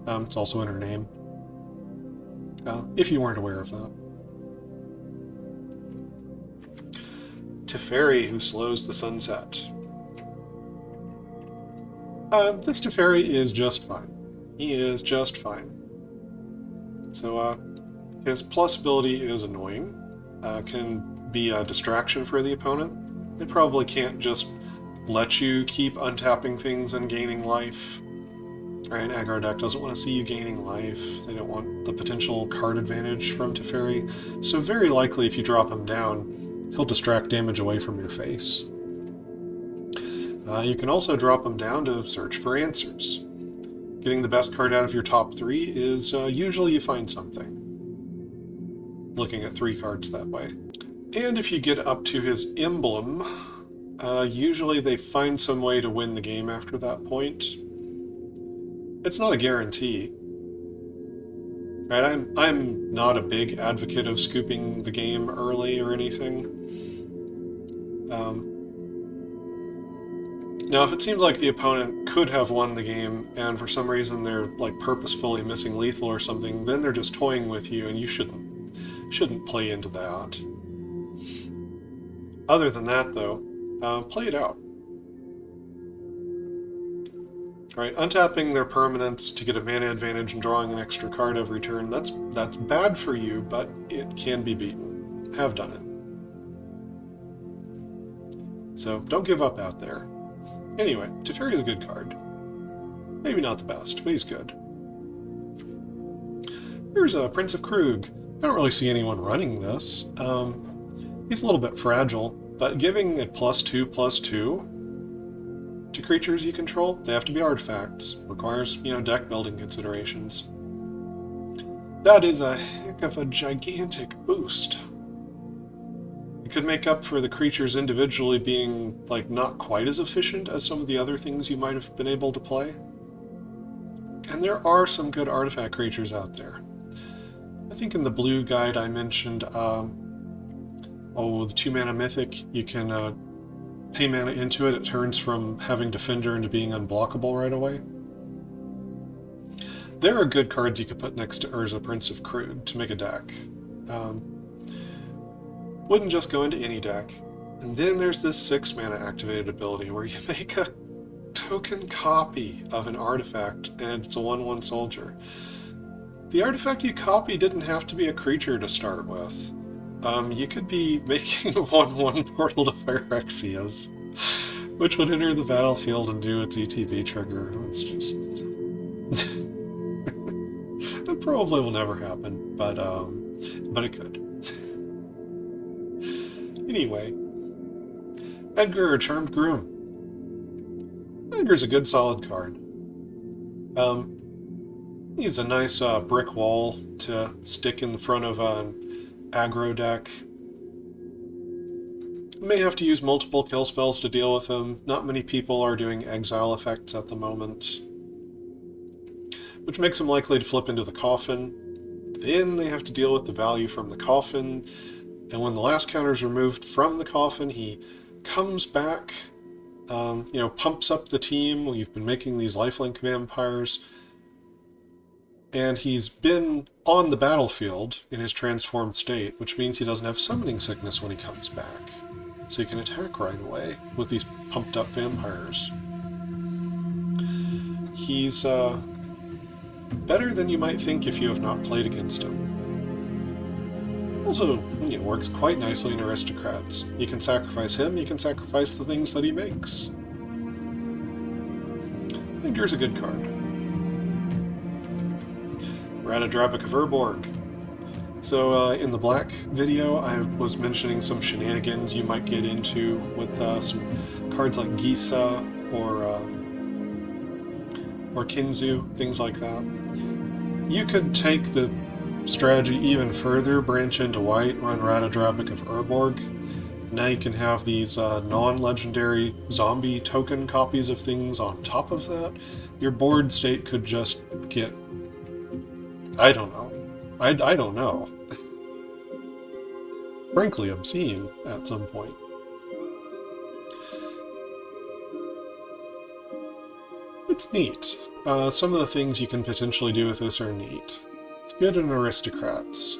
It's also in her name, if you weren't aware of that. Teferi, who slows the sunset. This Teferi is just fine. He is just fine. So, his plus ability is annoying. Can be a distraction for the opponent. They probably can't just let you keep untapping things and gaining life. Right? Aggro deck doesn't want to see you gaining life. They don't want the potential card advantage from Teferi. So very likely if you drop him down, he'll distract damage away from your face. You can also drop him down to search for answers. Getting the best card out of your top 3 is usually you find something. Looking at 3 cards that way. And if you get up to his emblem, usually they find some way to win the game after that point. It's not a guarantee. Right? I'm not a big advocate of scooping the game early or anything. Now, if it seems like the opponent could have won the game, and for some reason they're like purposefully missing lethal or something, then they're just toying with you, and you shouldn't play into that. Other than that, though, play it out. Right, untapping their permanents to get a mana advantage and drawing an extra card every turn, that's bad for you, but it can be beaten. Have done it. So don't give up out there. Anyway, Teferi's a good card. Maybe not the best, but he's good. Here's a Prince of Krug. I don't really see anyone running this. He's a little bit fragile, but giving it +2/+2 to creatures you control, they have to be artifacts. Requires, deck building considerations. That is a heck of a gigantic boost. It could make up for the creatures individually being, not quite as efficient as some of the other things you might have been able to play. And there are some good artifact creatures out there. I think in the blue guide I mentioned, the 2-mana Mythic, you can pay mana into it. It turns from having Defender into being unblockable right away. There are good cards you could put next to Urza, Prince of Krug, to make a deck. Wouldn't just go into any deck. And then there's this 6-mana activated ability where you make a token copy of an artifact, and it's a 1/1 soldier. The artifact you copy didn't have to be a creature to start with. You could be making a 1/1 Portal to Phyrexias, which would enter the battlefield and do its ETB trigger. It's just... that probably will never happen, but it could. Anyway, Edgar, Charmed Groom. Edgar's a good solid card. He's a nice brick wall to stick in the front of an aggro deck. May have to use multiple kill spells to deal with him. Not many people are doing exile effects at the moment, which makes him likely to flip into the coffin. Then they have to deal with the value from the coffin, and when the last counter is removed from the coffin, he comes back, pumps up the team. We've been making these lifelink vampires, and he's been on the battlefield in his transformed state, which means he doesn't have summoning sickness when he comes back. So he can attack right away with these pumped up vampires. He's better than you might think if you have not played against him. Also, works quite nicely in aristocrats. You can sacrifice him, you can sacrifice the things that he makes. Edgar's a good card. Radadrabic of Urborg. So in the black video, I was mentioning some shenanigans you might get into with some cards like Gisa or Kinzu, things like that. You could take the strategy even further, branch into white, run Radadrabic of Urborg. Now you can have these non-legendary zombie token copies of things on top of that. Your board state could just get... I don't know. I don't know. Frankly obscene at some point. It's neat. Some of the things you can potentially do with this are neat. It's good in aristocrats.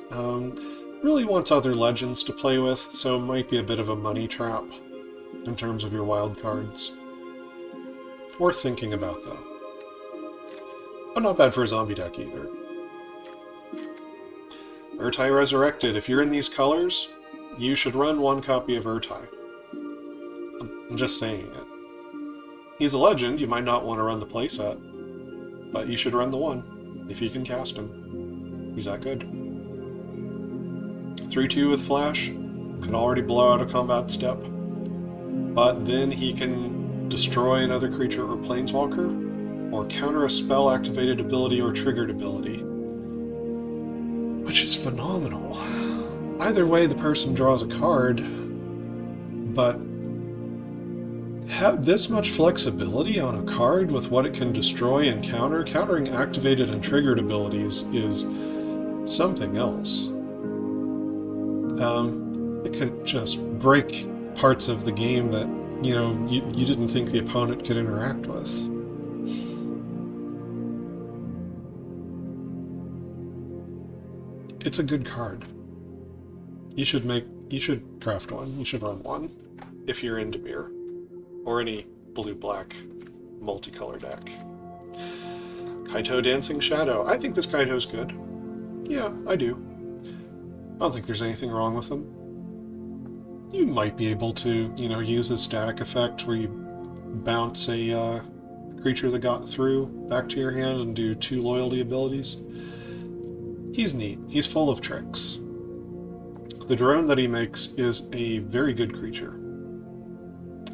Really wants other legends to play with, so it might be a bit of a money trap in terms of your wild cards. Worth thinking about, though. But not bad for a zombie deck either. Urtai Resurrected. If you're in these colors, you should run one copy of Urtai. I'm just saying it. He's a legend, you might not want to run the playset, but you should run the one, if you can cast him. He's that good. 3/2 with Flash, can already blow out a combat step, but then he can destroy another creature or planeswalker, or counter a spell-activated ability or triggered ability, which is phenomenal. Either way, the person draws a card, but have this much flexibility on a card with what it can destroy and counter. Countering activated and triggered abilities is something else. It can just break parts of the game that you know, you didn't think the opponent could interact with. It's a good card. You should craft one. You should run one if you're into Mirror or any blue-black multicolor deck. Kaito Dancing Shadow. I think this Kaito's good. Yeah, I do. I don't think there's anything wrong with him. You might be able to, you know, use a static effect where you bounce a creature that got through back to your hand and do 2 loyalty abilities. He's neat. He's full of tricks. The drone that he makes is a very good creature.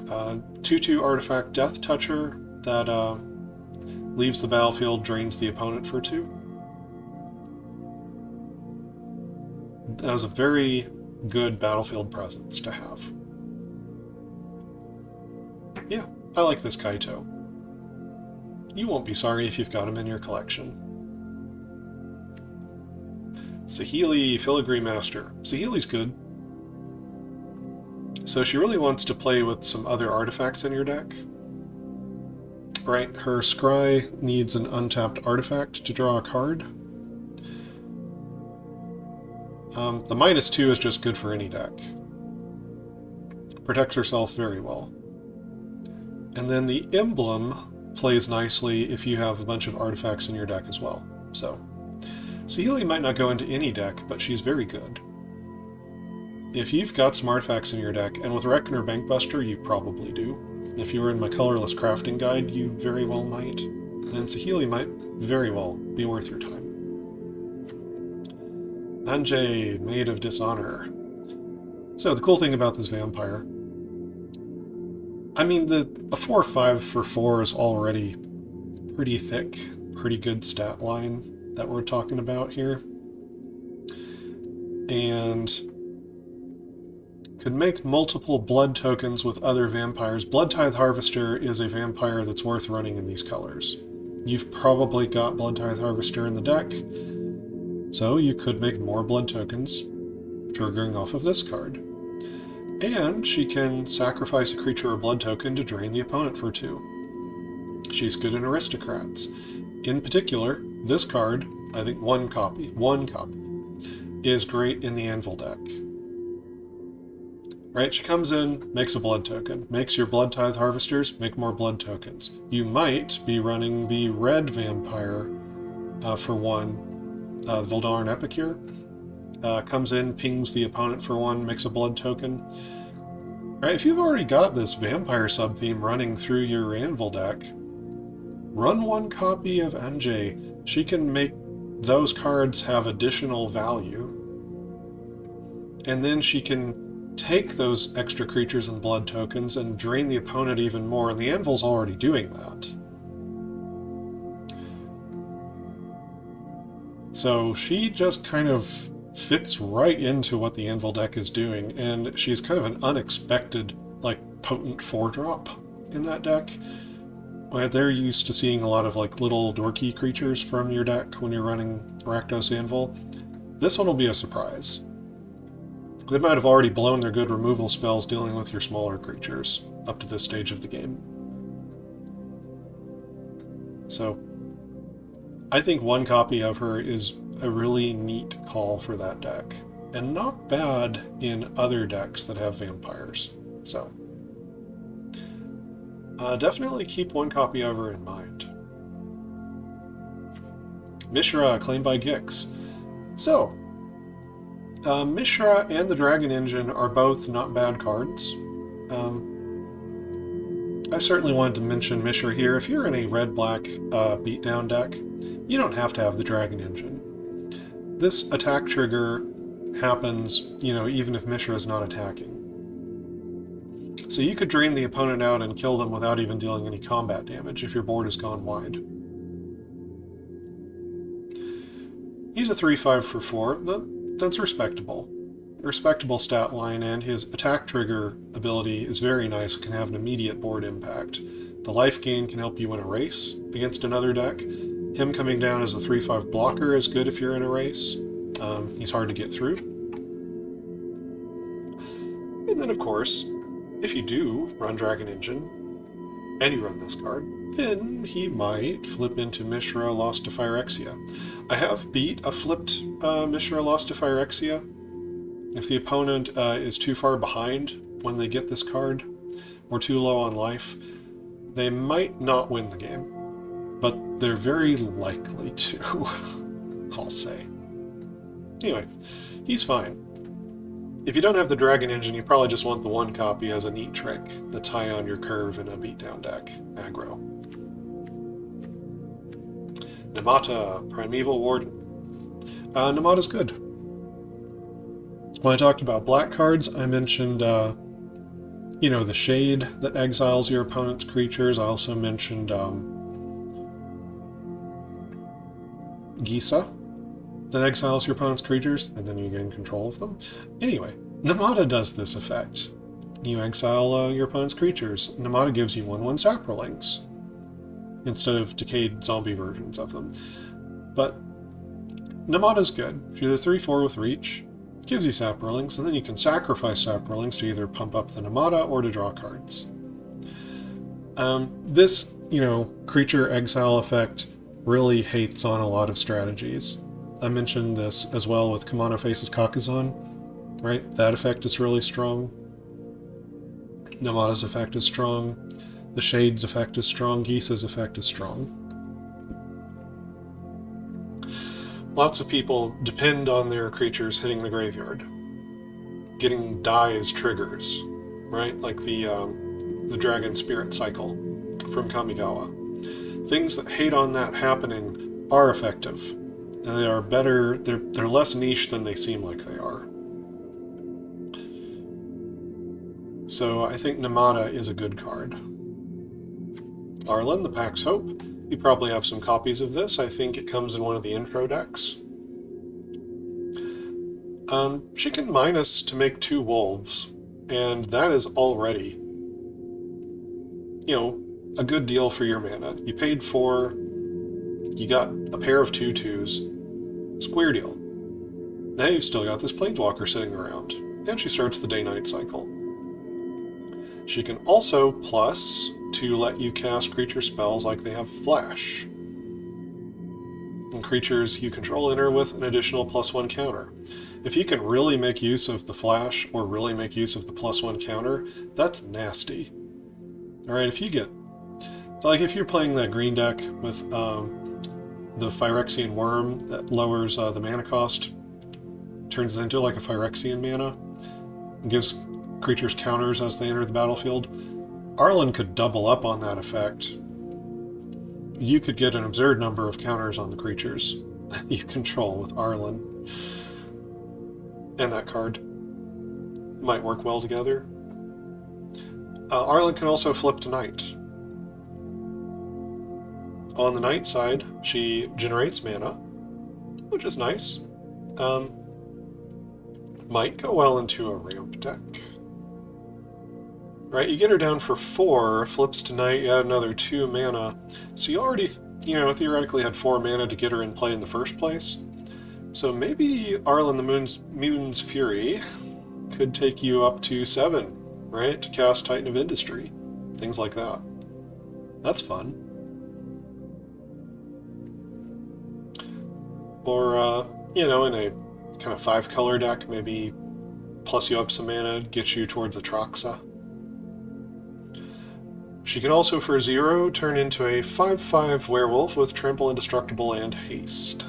2/2 artifact Death Toucher that leaves the battlefield, drains the opponent for 2. That has a very good battlefield presence to have. Yeah, I like this Kaito. You won't be sorry if you've got him in your collection. Saheeli, Filigree Master. Saheeli's good. So she really wants to play with some other artifacts in your deck. Right, her Scry needs an untapped artifact to draw a card. The -2 is just good for any deck. Protects herself very well. And then the Emblem plays nicely if you have a bunch of artifacts in your deck as well. So, Saheeli might not go into any deck, but she's very good. If you've got some artifacts in your deck, and with Reckoner Bankbuster, you probably do. If you were in my colorless crafting guide, you very well might. And Saheeli might very well be worth your time. Anjay, Maid of Dishonor. So the cool thing about this vampire, I mean, a 4/5 for 4 is already pretty thick, pretty good stat line that we're talking about here. And could make multiple blood tokens with other vampires. Blood Tithe Harvester is a vampire that's worth running in these colors. You've probably got Blood Tithe Harvester in the deck, so you could make more blood tokens, triggering off of this card. And she can sacrifice a creature or blood token to drain the opponent for 2. She's good in Aristocrats. In particular, this card, I think one copy, is great in the Anvil deck. Right, she comes in, makes a blood token, makes your Blood Tithe Harvesters make more blood tokens. You might be running the red vampire for 1, Vildarn Epicure. Comes in, pings the opponent for 1, makes a blood token. Right, if you've already got this vampire sub-theme running through your Anvil deck, run 1 copy of Anjay. She can make those cards have additional value. And then she can take those extra creatures and blood tokens and drain the opponent even more, and the Anvil's already doing that. So she just kind of fits right into what the Anvil deck is doing, and she's kind of an unexpected, like, potent 4-drop in that deck. They're used to seeing a lot of, like, little dorky creatures from your deck when you're running Rakdos Anvil. This one will be a surprise. They might have already blown their good removal spells dealing with your smaller creatures up to this stage of the game. So, I think 1 copy of her is a really neat call for that deck, and not bad in other decks that have vampires. So, definitely keep 1 copy of her in mind. Mishra, claimed by Gix. So, Mishra and the Dragon Engine are both not bad cards. I certainly wanted to mention Mishra here. If you're in a red-black beatdown deck, you don't have to have the Dragon Engine. This attack trigger happens, you know, even if Mishra is not attacking. So you could drain the opponent out and kill them without even dealing any combat damage if your board has gone wide. He's a 3/5 for 4. That's respectable. Respectable stat line, and his attack trigger ability is very nice. It can have an immediate board impact. The life gain can help you win a race against another deck. Him coming down as a 3/5 blocker is good if you're in a race. He's hard to get through. And then, of course, If you do run Dragon Engine, and you run this card, then he might flip into Mishra Lost to Phyrexia. I have beat a flipped Mishra Lost to Phyrexia. If the opponent is too far behind when they get this card, or too low on life, they might not win the game. But they're very likely to, I'll say. Anyway, he's fine. If you don't have the Dragon Engine, you probably just want the one copy as a neat trick that's high on your curve in a beatdown deck, aggro. Namata, Primeval Warden. Namata's good. When I talked about black cards, I mentioned, you know, the Shade that exiles your opponent's creatures. I also mentioned Gisa that exiles your opponent's creatures, and then you gain control of them. Anyway, Namata does this effect. You exile your opponent's creatures. Namata gives you 1/1 Saprolings instead of decayed zombie versions of them. But Namata's good. She's a 3/4 with reach, gives you Saprolings, and then you can sacrifice Saprolings to either pump up the Namata or to draw cards. This, you know, creature exile effect really hates on a lot of strategies. I mentioned this as well with Kumano Faces Kakuzan, right? That effect is really strong. Namata's effect is strong. The Shade's effect is strong. Gisa's effect is strong. Lots of people depend on their creatures hitting the graveyard. Getting dies triggers, right? Like the Dragon Spirit Cycle from Kamigawa. Things that hate on that happening are effective. And they are better, they're less niche than they seem like they are. So I think Namata is a good card. Arlen, the Pack's Hope. You probably have some copies of this. I think it comes in one of the intro decks. She can minus to make 2 wolves, and that is already, you know, a good deal for your mana. You paid 4, you got a pair of 2/2s. Square deal. Now you've still got this Planeswalker sitting around, and she starts the day-night cycle. She can also plus to let you cast creature spells like they have Flash. And creatures you control enter with an additional +1 counter. If you can really make use of the Flash, or really make use of the +1 counter, that's nasty. Alright, if you get... like, if you're playing that green deck with, the Phyrexian Worm that lowers the mana cost, turns it into like a Phyrexian mana, and gives creatures counters as they enter the battlefield. Arlen could double up on that effect. You could get an absurd number of counters on the creatures you control with Arlen. And that card might work well together. Arlen can also flip to Night. On the Night side, she generates mana, which is nice. Might go well into a ramp deck. Right, you get her down for 4, flips to Night, you add another 2 mana. So you already, you know, theoretically had 4 mana to get her in play in the first place. So maybe Arlen the Moon's Fury could take you up to 7, right, to cast Titan of Industry. Things like that. That's fun. Or, you know, in a kind of 5-color deck, maybe plus you up some mana, get you towards Atraxa. She can also, for 0, turn into a 5/5 werewolf with Trample Indestructible and Haste.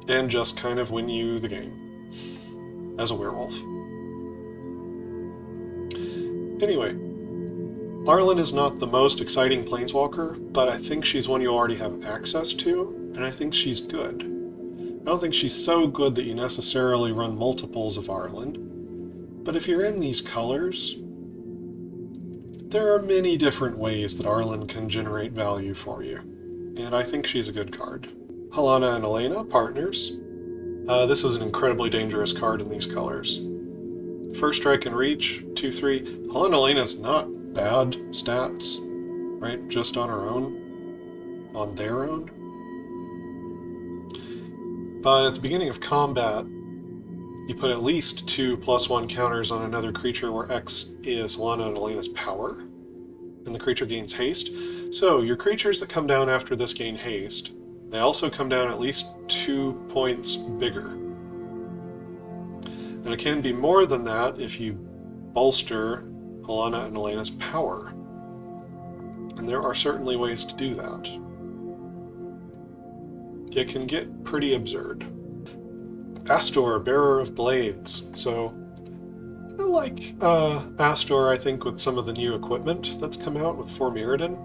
And just kind of win you the game as a werewolf. Anyway, Arlen is not the most exciting planeswalker, but I think she's one you already have access to, and I think she's good. I don't think she's so good that you necessarily run multiples of Arlen, but if you're in these colors, there are many different ways that Arlen can generate value for you, and I think she's a good card. Helena and Elena, partners. This is an incredibly dangerous card in these colors. First strike and reach, 2/3. Helena and Elena's not bad stats, right? Just on her own, on their own. But at the beginning of combat, You put at least 2 +1 counters on another creature where X is Lana and Elena's power, and the creature gains haste. So your creatures that come down after this gain haste. They also come down at least 2 points bigger. And it can be more than that if you bolster Alana and Elena's power. And there are certainly ways to do that. It can get pretty absurd. Astor, Bearer of Blades. So, I like Astor, I think, with some of the new equipment that's come out with 4 Mirrodin.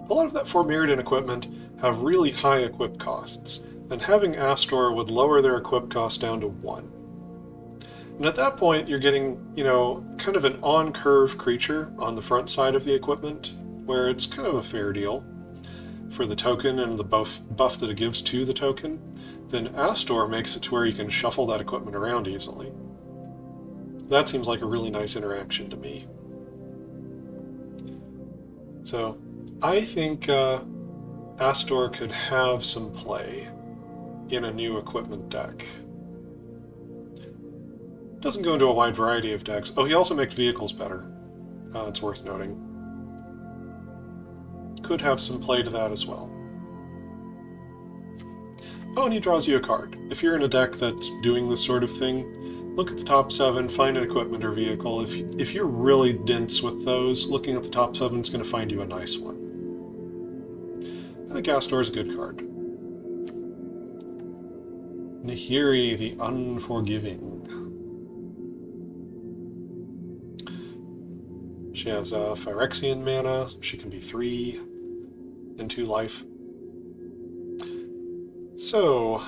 A lot of that 4 Mirrodin equipment have really high equip costs, and having Astor would lower their equip cost down to 1. And at that point, you're getting, kind of an on-curve creature on the front side of the equipment, where it's kind of a fair deal for the token and the buff that it gives to the token. Then Astor makes it to where you can shuffle that equipment around easily. That seems like a really nice interaction to me. So, I think Astor could have some play in a new equipment deck. Doesn't go into a wide variety of decks. Oh, he also makes vehicles better. It's worth noting. Could have some play to that as well. Oh, and he draws you a card. If you're in a deck that's doing this sort of thing, look at the top 7, find an equipment or vehicle. If you're really dense with those, looking at the top 7 is going to find you a nice one. I think Astor is a good card. Nahiri, the Unforgiving. She has Phyrexian mana. She can be 3 and 2 life. So,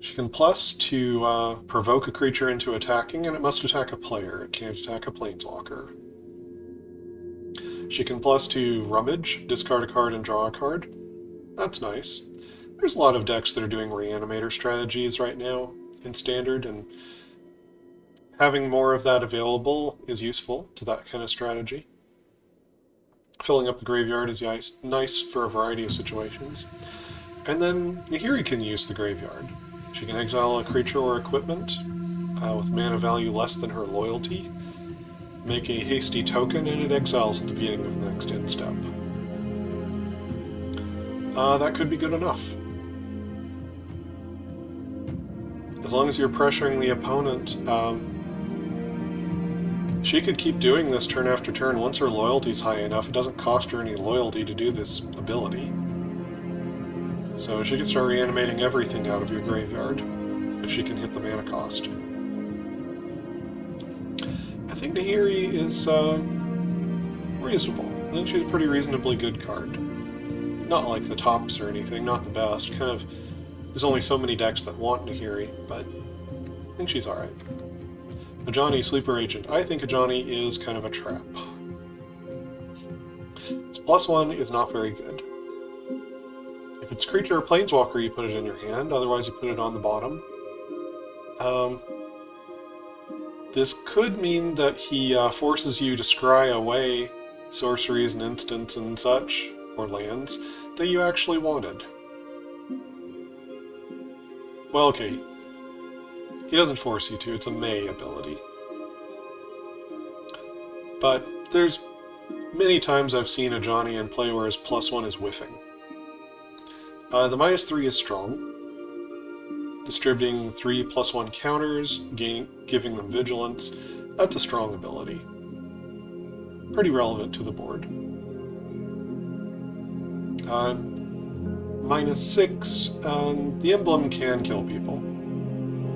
she can plus to provoke a creature into attacking, and it must attack a player. It can't attack a planeswalker. She can plus to rummage, discard a card, and draw a card. That's nice. There's a lot of decks that are doing reanimator strategies right now in Standard, and having more of that available is useful to that kind of strategy. Filling up the graveyard is nice for a variety of situations. And then Nahiri can use the graveyard. She can exile a creature or equipment with mana value less than her loyalty, make a hasty token, and it exiles at the beginning of the next end step. That could be good enough. As long as you're pressuring the opponent, she could keep doing this turn after turn. Once her loyalty's high enough, it doesn't cost her any loyalty to do this ability. So she can start reanimating everything out of your graveyard, if she can hit the mana cost. I think Nahiri is reasonable. I think she's a pretty reasonably good card. Not like the tops or anything, not the best. Kind of, there's only so many decks that want Nahiri, but I think she's alright. Ajani, Sleeper Agent. I think Ajani is kind of a trap. Its +1 is not very good. If it's creature or planeswalker, you put it in your hand, otherwise you put it on the bottom. This could mean that he forces you to scry away sorceries and instants and such, or lands, that you actually wanted. Well, okay. He doesn't force you to, it's a May ability. But there's many times I've seen Ajani in play where his +1 is whiffing. The -3 is strong. Distributing 3 +1 counters, giving them vigilance. That's a strong ability. Pretty relevant to the board. -6, the emblem can kill people.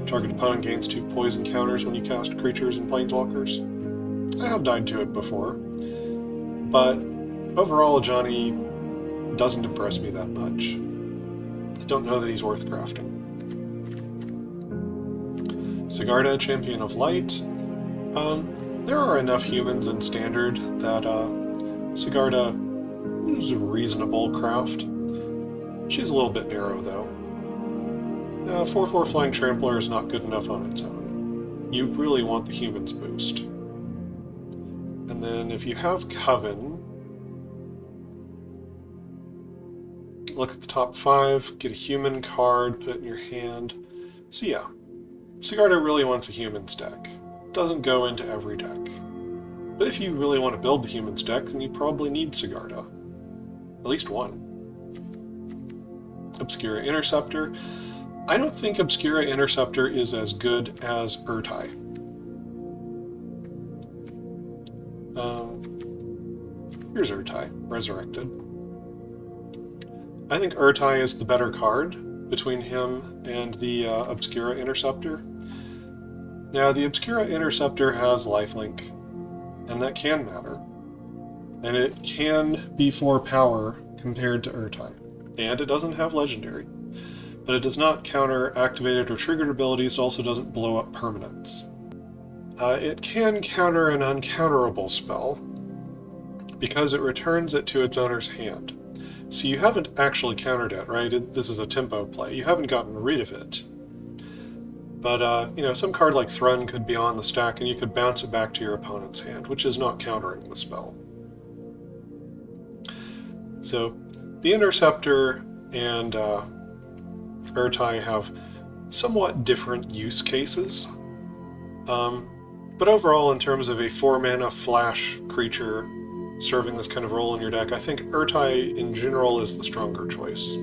Target opponent gains 2 poison counters when you cast creatures and planeswalkers. I have died to it before. But overall, Ajani doesn't impress me that much. I don't know that he's worth crafting. Sigarda, Champion of Light. There are enough humans in Standard that Sigarda is a reasonable craft. She's a little bit narrow, though. 4/4 Flying Trampler is not good enough on its own. You really want the humans boost. And then if you have Coven, look at the top 5, get a human card, put it in your hand. So yeah, Sigarda really wants a humans deck. Doesn't go into every deck. But if you really want to build the humans deck, then you probably need Sigarda. At least one. Obscura Interceptor. I don't think Obscura Interceptor is as good as Urtai. Here's Urtai, Resurrected. I think Urtai is the better card between him and the Obscura Interceptor. Now, the Obscura Interceptor has lifelink, and that can matter. And it can be 4 power compared to Urtai. And it doesn't have legendary. But it does not counter activated or triggered abilities, it also doesn't blow up permanents. It can counter an uncounterable spell, because it returns it to its owner's hand. So you haven't actually countered it, right? This is a tempo play. You haven't gotten rid of it. But, you know, some card like Thrun could be on the stack and you could bounce it back to your opponent's hand, which is not countering the spell. So, the Interceptor and Urtai have somewhat different use cases. But overall, in terms of a 4-mana flash creature serving this kind of role in your deck, I think Urtai in general is the stronger choice.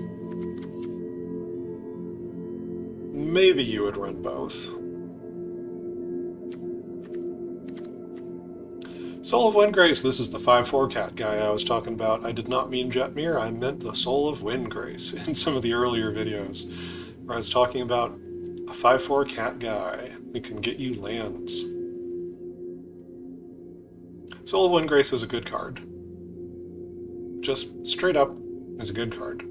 Maybe you would run both. Soul of Windgrace, this is the 5/4 cat guy I was talking about. I did not mean Jetmir, I meant the Soul of Windgrace in some of the earlier videos, where I was talking about a 5/4 cat guy who can get you lands. Soul of Windgrace is a good card. Just straight up is a good card.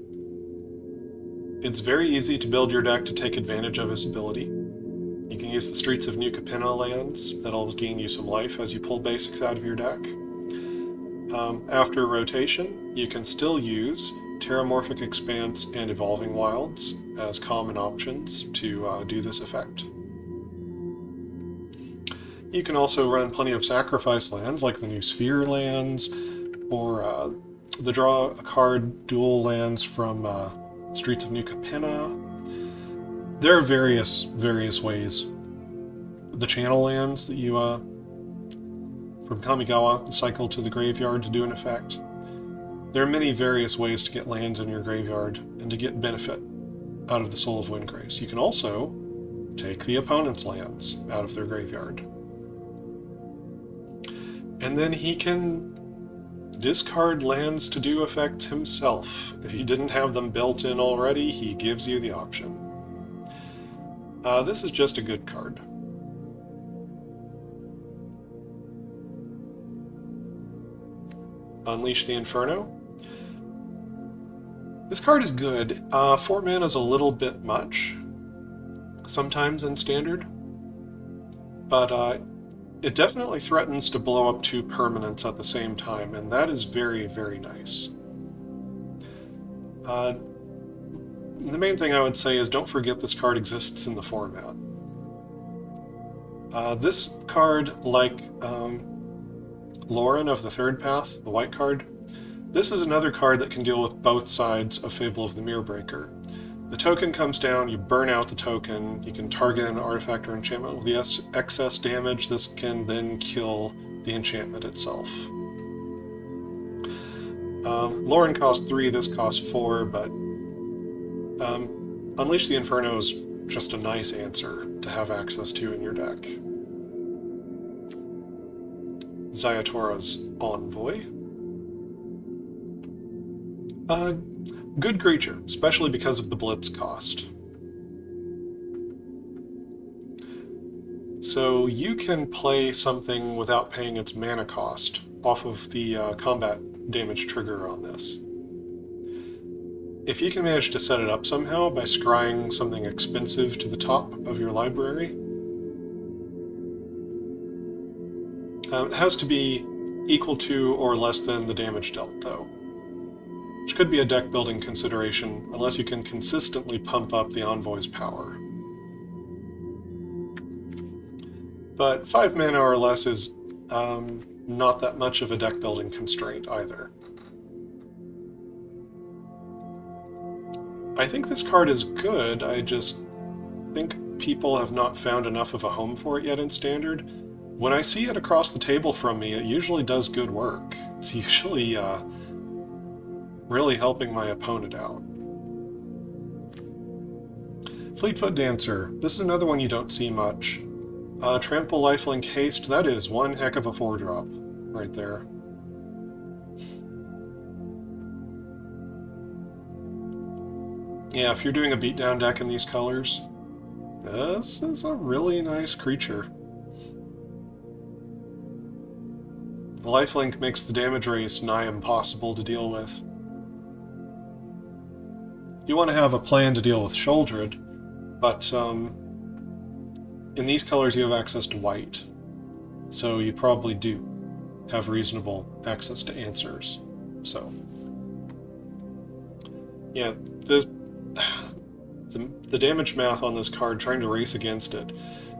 It's very easy to build your deck to take advantage of his ability. You can use the Streets of New Capenna lands that'll gain you some life as you pull basics out of your deck. After rotation, you can still use Terramorphic Expanse and Evolving Wilds as common options to do this effect. You can also run plenty of sacrifice lands, like the new Sphere lands, or the draw a card dual lands from Streets of New Capenna. There are various ways. The channel lands that you, from Kamigawa, cycle to the graveyard to do an effect. There are many various ways to get lands in your graveyard and to get benefit out of the Soul of Windgrace. You can also take the opponent's lands out of their graveyard. And then he can discard lands to do effects himself. If you didn't have them built in already, he gives you the option. This is just a good card. Unleash the Inferno. This card is good. 4 mana is a little bit much, sometimes in Standard, but it definitely threatens to blow up 2 permanents at the same time, and that is very, very nice. The main thing I would say is don't forget this card exists in the format. This card, like Lauren of the Third Path, the white card, this is another card that can deal with both sides of Fable of the Mirrorbreaker. The token comes down, you burn out the token, you can target an artifact or enchantment with the excess damage. This can then kill the enchantment itself. Lauren costs 3, this costs 4, but Unleash the Inferno is just a nice answer to have access to in your deck. Zayatora's Envoy. Good creature, especially because of the Blitz cost. So you can play something without paying its mana cost off of the combat damage trigger on this. If you can manage to set it up somehow by scrying something expensive to the top of your library, it has to be equal to or less than the damage dealt, though, which could be a deck building consideration unless you can consistently pump up the Envoy's power. But 5 mana or less is not that much of a deck building constraint either. I think this card is good, I just think people have not found enough of a home for it yet in Standard. When I see it across the table from me, it usually does good work. It's usually really helping my opponent out. Fleetfoot Dancer. This is another one you don't see much. Trample, Lifelink, Haste. That is one heck of a 4-drop right there. Yeah, if you're doing a beatdown deck in these colors, this is a really nice creature. The lifelink makes the damage race nigh impossible to deal with. You want to have a plan to deal with Sheoldred, but in these colors you have access to white, so you probably do have reasonable access to answers. So, yeah, the damage math on this card, trying to race against it,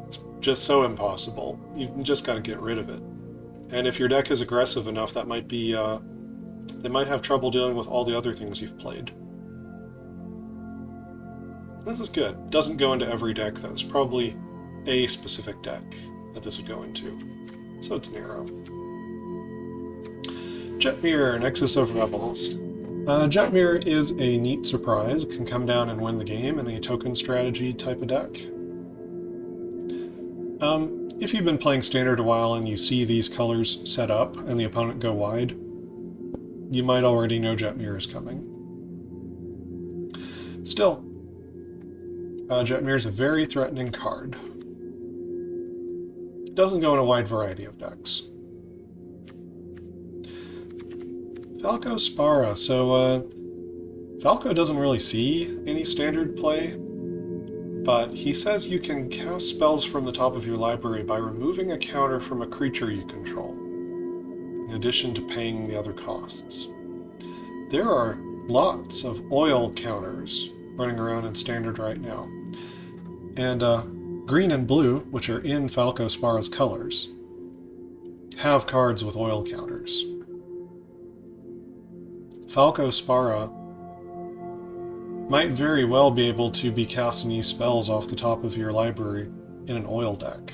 is just so impossible. You've just got to get rid of it. And if your deck is aggressive enough, that might be, they might have trouble dealing with all the other things you've played. This is good. Doesn't go into every deck, though. It's probably a specific deck that this would go into. So it's narrow. Jetmir, Nexus of Rebels. Jetmir is a neat surprise. It can come down and win the game in a token strategy type of deck. If you've been playing Standard a while and you see these colors set up and the opponent go wide, you might already know Jetmir is coming. Still, Jetmir is a very threatening card. It doesn't go in a wide variety of decks. Falco Spara. So, Falco doesn't really see any Standard play, but he says you can cast spells from the top of your library by removing a counter from a creature you control, in addition to paying the other costs. There are lots of oil counters running around in Standard right now. And green and blue, which are in Falco Spara's colors, have cards with oil counters. Falco Spara might very well be able to be casting you spells off the top of your library in an oil deck.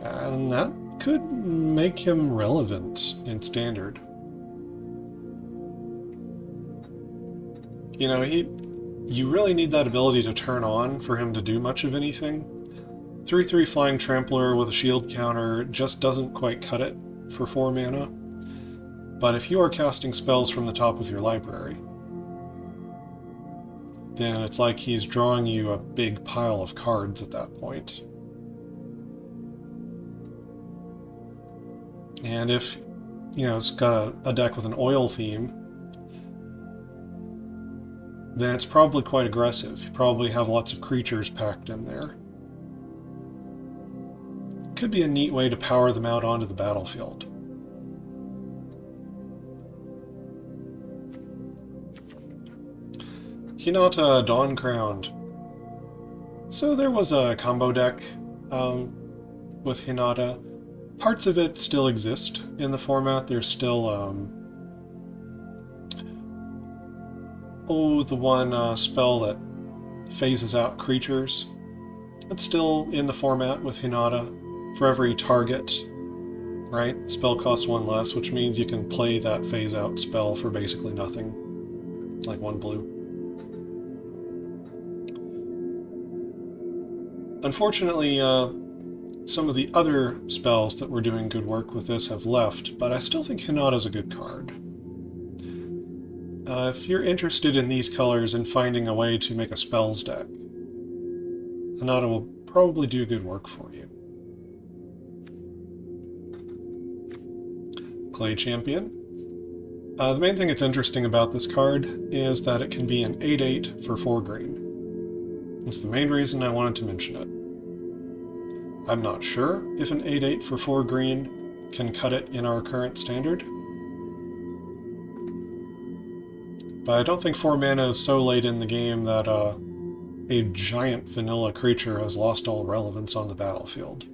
And that could make him relevant in Standard. You know, you really need that ability to turn on for him to do much of anything. 3/3 Flying Trampler with a shield counter just doesn't quite cut it for 4 mana. But if you are casting spells from the top of your library, then it's like he's drawing you a big pile of cards at that point. And if, you know, it's got a deck with an oil theme, then it's probably quite aggressive. You probably have lots of creatures packed in there. Could be a neat way to power them out onto the battlefield. Hinata Dawncrowned. So there was a combo deck with Hinata. Parts of it still exist in the format. There's still, the one spell that phases out creatures. It's still in the format with Hinata. For every target, right, the spell costs 1 less, which means you can play that phase out spell for basically nothing, like 1 blue. Unfortunately, some of the other spells that were doing good work with this have left, but I still think Hinata's a good card. If you're interested in these colors and finding a way to make a spells deck, Hinata will probably do good work for you. Clay Champion. The main thing that's interesting about this card is that it can be an 8/8 for 4 green. That's the main reason I wanted to mention it. I'm not sure if an 8/8 for 4 green can cut it in our current Standard, but I don't think 4 mana is so late in the game that a giant vanilla creature has lost all relevance on the battlefield.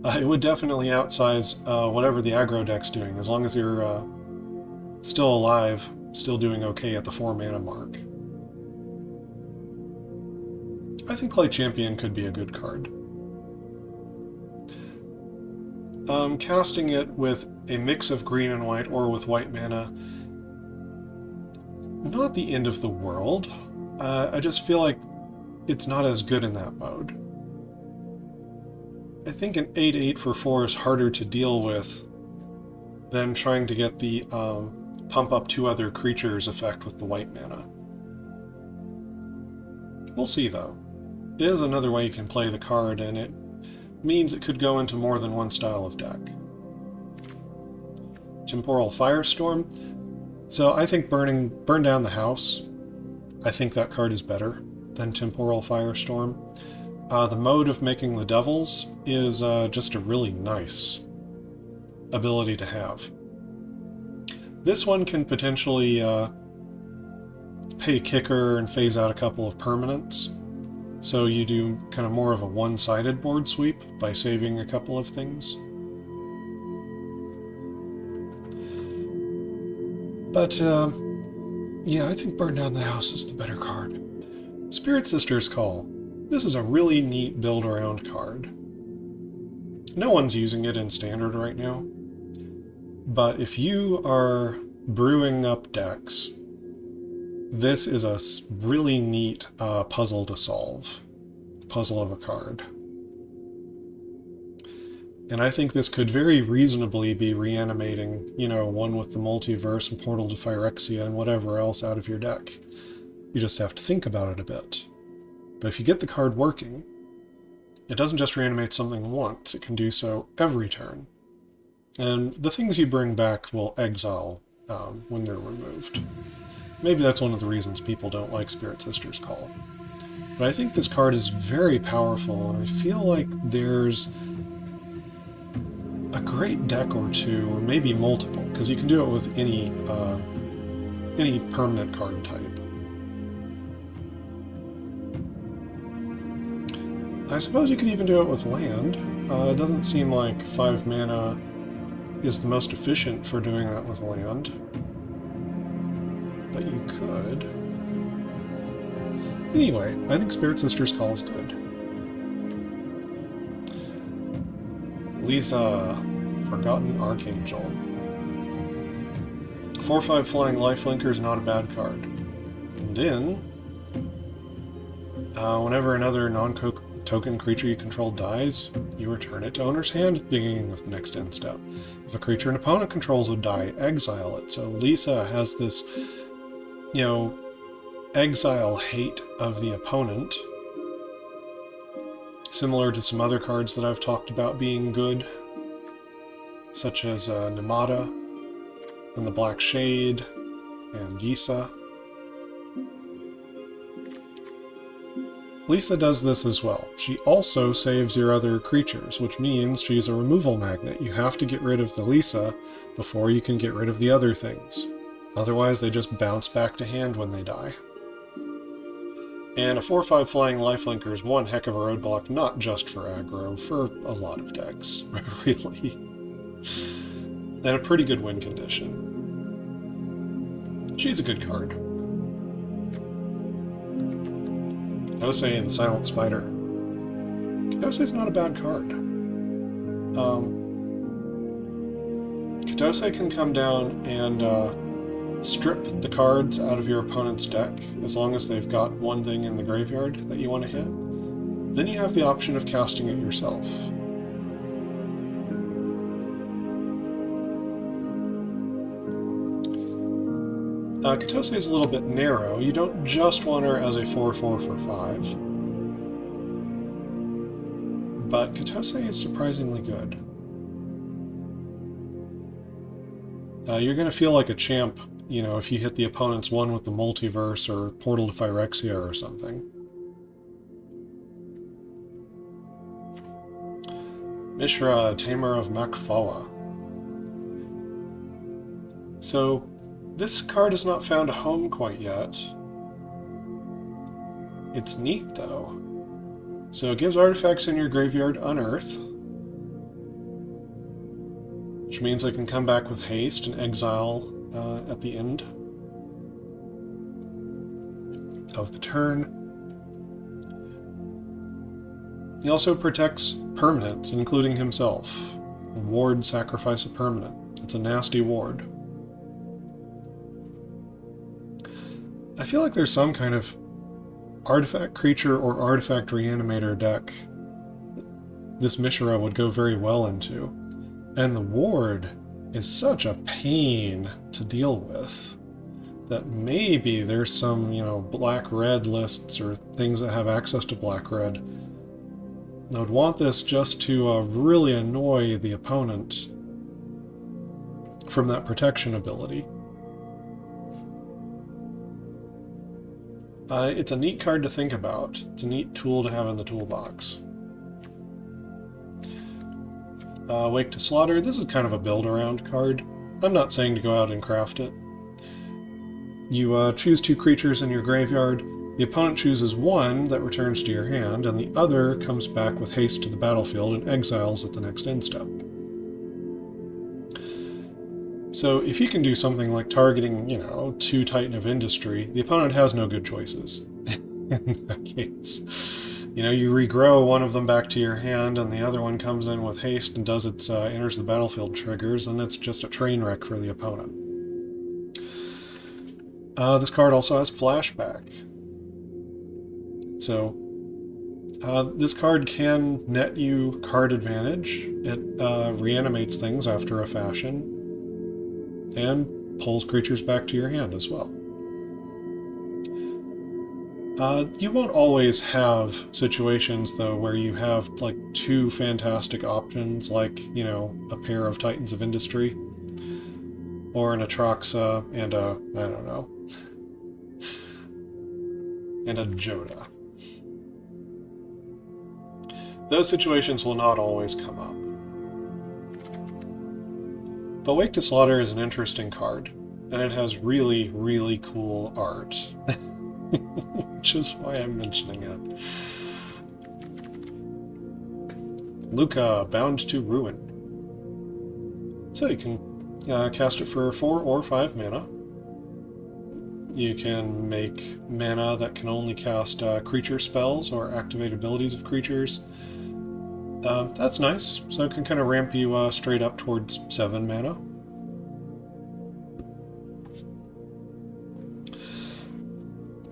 It would definitely outsize whatever the aggro deck's doing, as long as you're still alive, still doing okay at the 4 mana mark. I think Clay Champion could be a good card. Casting it with a mix of green and white or with white mana, not the end of the world. I just feel like it's not as good in that mode. I think an 8/8 for 4 is harder to deal with than trying to get the pump up 2 other creatures effect with the white mana. We'll see though. It is another way you can play the card, and it means it could go into more than one style of deck. Temporal Firestorm. So I think Burn Down the House. I think that card is better than Temporal Firestorm. The mode of making the Devils is just a really nice ability to have. This one can potentially pay kicker and phase out a couple of permanents. So you do kind of more of a one-sided board sweep by saving a couple of things. But, yeah, I think Burn Down the House is the better card. Spirit Sister's Call. This is a really neat build-around card. No one's using it in Standard right now. But if you are brewing up decks, this is a really neat puzzle to solve. Puzzle of a card. And I think this could very reasonably be reanimating, you know, one with the Multiverse and Portal to Phyrexia and whatever else out of your deck. You just have to think about it a bit. But if you get the card working, it doesn't just reanimate something once, it can do so every turn. And the things you bring back will exile when they're removed. Maybe that's one of the reasons people don't like Spirit Sister's Call. But I think this card is very powerful, and I feel like there's a great deck or two, or maybe multiple, because you can do it with any permanent card type. I suppose you could even do it with land. It doesn't seem like 5 mana is the most efficient for doing that with land. But you could. Anyway, I think Spirit Sister's Call is good. Lisa, Forgotten Archangel. 4/5 Flying Lifelinker is not a bad card. And then, whenever another non-token creature you control dies, you return it to owner's hand at the beginning of the next end step. If a creature an opponent controls would die, exile it. So Lisa has this, you know, exile hate of the opponent, similar to some other cards that I've talked about being good, such as Namada, and the Black Shade, and Gisa. Lisa does this as well. She also saves your other creatures, which means she's a removal magnet. You have to get rid of the Lisa before you can get rid of the other things. Otherwise, they just bounce back to hand when they die. And a 4/5 Flying Lifelinker is one heck of a roadblock, not just for aggro, for a lot of decks, really. And a pretty good win condition. She's a good card. Kitose and the Silent Spider. Kitose's not a bad card. Kitose can come down and strip the cards out of your opponent's deck, as long as they've got one thing in the graveyard that you want to hit. Then you have the option of casting it yourself. Kitose is a little bit narrow. You don't just want her as a 4/4 for 5. But Kitose is surprisingly good. You're going to feel like a champ, you know, if you hit the opponent's one with the Multiverse or Portal to Phyrexia or something. Mishra, Tamer of Makfawa. So, this card has not found a home quite yet. It's neat, though. So it gives artifacts in your graveyard unearth, which means they can come back with haste and exile at the end of the turn. He also protects permanents, including himself. Ward, sacrifice a permanent. It's a nasty ward. I feel like there's some kind of artifact creature or artifact reanimator deck this Mishra would go very well into. And the ward is such a pain to deal with that maybe there's some, black-red lists or things that have access to black-red. I would want this just to really annoy the opponent from that protection ability. It's a neat card to think about. It's a neat tool to have in the toolbox. Wake to Slaughter. This is kind of a build-around card. I'm not saying to go out and craft it. You choose 2 creatures in your graveyard. The opponent chooses one that returns to your hand, and the other comes back with haste to the battlefield and exiles at the next end step. So if you can do something like targeting, 2 Titan of Industry, the opponent has no good choices in that case. You regrow one of them back to your hand, and the other one comes in with haste and does its enters the battlefield triggers, and it's just a train wreck for the opponent. This card also has Flashback. So, this card can net you card advantage. It reanimates things after a fashion, and pulls creatures back to your hand as well. You won't always have situations, though, where you have, 2 fantastic options, like, a pair of Titans of Industry, or an Atraxa, and a, and a Joda. Those situations will not always come up. But Wake to Slaughter is an interesting card, and it has really, really cool art. Which is why I'm mentioning it. Luca, Bound to Ruin. So you can cast it for 4 or 5 mana. You can make mana that can only cast creature spells or activate abilities of creatures. That's nice, so it can kind of ramp you straight up towards 7 mana.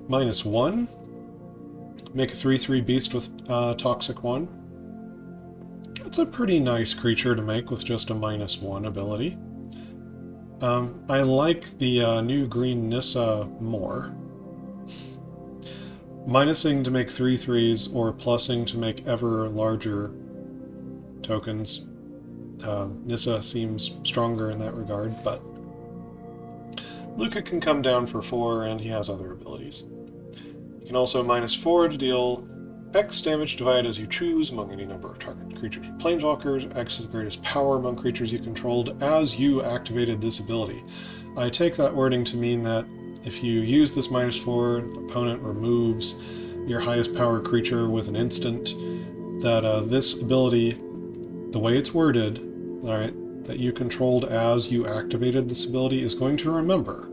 -1. Make a 3/3 beast with Toxic 1. It's a pretty nice creature to make with just a -1 ability. I like the new green Nissa more. Minusing to make 3/3s or plussing to make ever larger tokens. Nissa seems stronger in that regard, but Luca can come down for 4, and he has other abilities. You can also -4 to deal X damage divided as you choose among any number of target creatures or planeswalkers. X is the greatest power among creatures you controlled as you activated this ability. I take that wording to mean that if you use this -4, the opponent removes your highest power creature with an instant, that this ability, the way it's worded, alright, that you controlled as you activated this ability is going to remember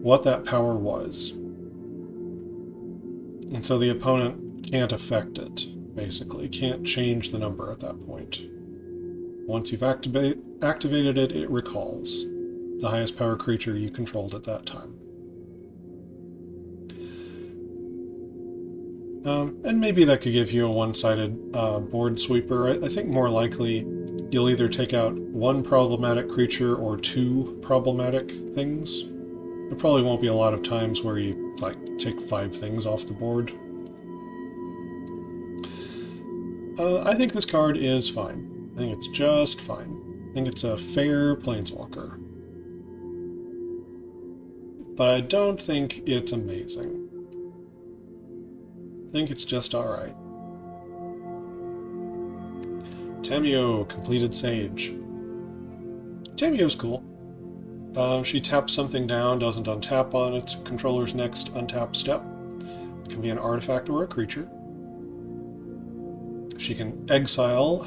what that power was. And so the opponent can't affect it, basically. Can't change the number at that point. Once you've activated it, it recalls the highest power creature you controlled at that time. And maybe that could give you a one-sided board sweeper. I think more likely you'll either take out 1 problematic creature or 2 problematic things. There probably won't be a lot of times where you take 5 things off the board. I think this card is fine. I think it's just fine. I think it's a fair planeswalker. But I don't think it's amazing. I think it's just alright. Tamio, Completed Sage. Tamio's cool. She taps something down, doesn't untap on its controller's next untap step. It can be an artifact or a creature. She can exile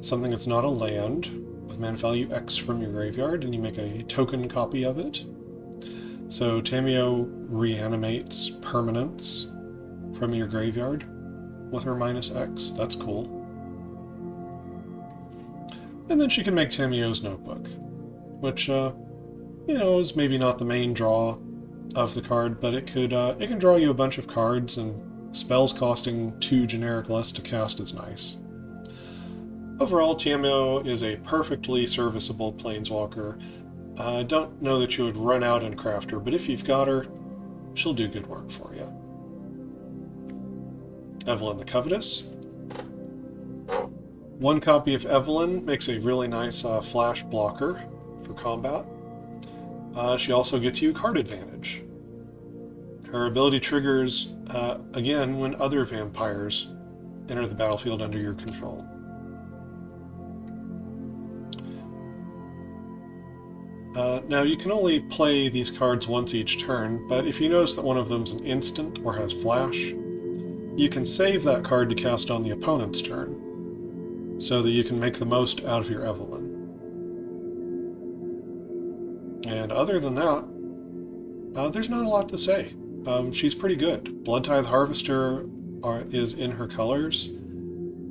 something that's not a land with mana value X from your graveyard, and you make a token copy of it. So Tamio reanimates permanents from your graveyard. with her -X. That's cool. And then she can make Tamiyo's Notebook, which, is maybe not the main draw of the card, but it can draw you a bunch of cards, and spells costing 2 generic less to cast is nice. Overall, Tamiyo is a perfectly serviceable planeswalker. I don't know that you would run out and craft her, but if you've got her, she'll do good work for you. Evelyn the Covetous. 1 copy of Evelyn makes a really nice flash blocker for combat. She also gets you card advantage. Her ability triggers, again, when other vampires enter the battlefield under your control. Now, you can only play these cards once each turn, but if you notice that one of them's an instant or has flash, you can save that card to cast on the opponent's turn, so that you can make the most out of your Evelyn. And other than that, there's not a lot to say. She's pretty good. Bloodtithe Harvester is in her colors.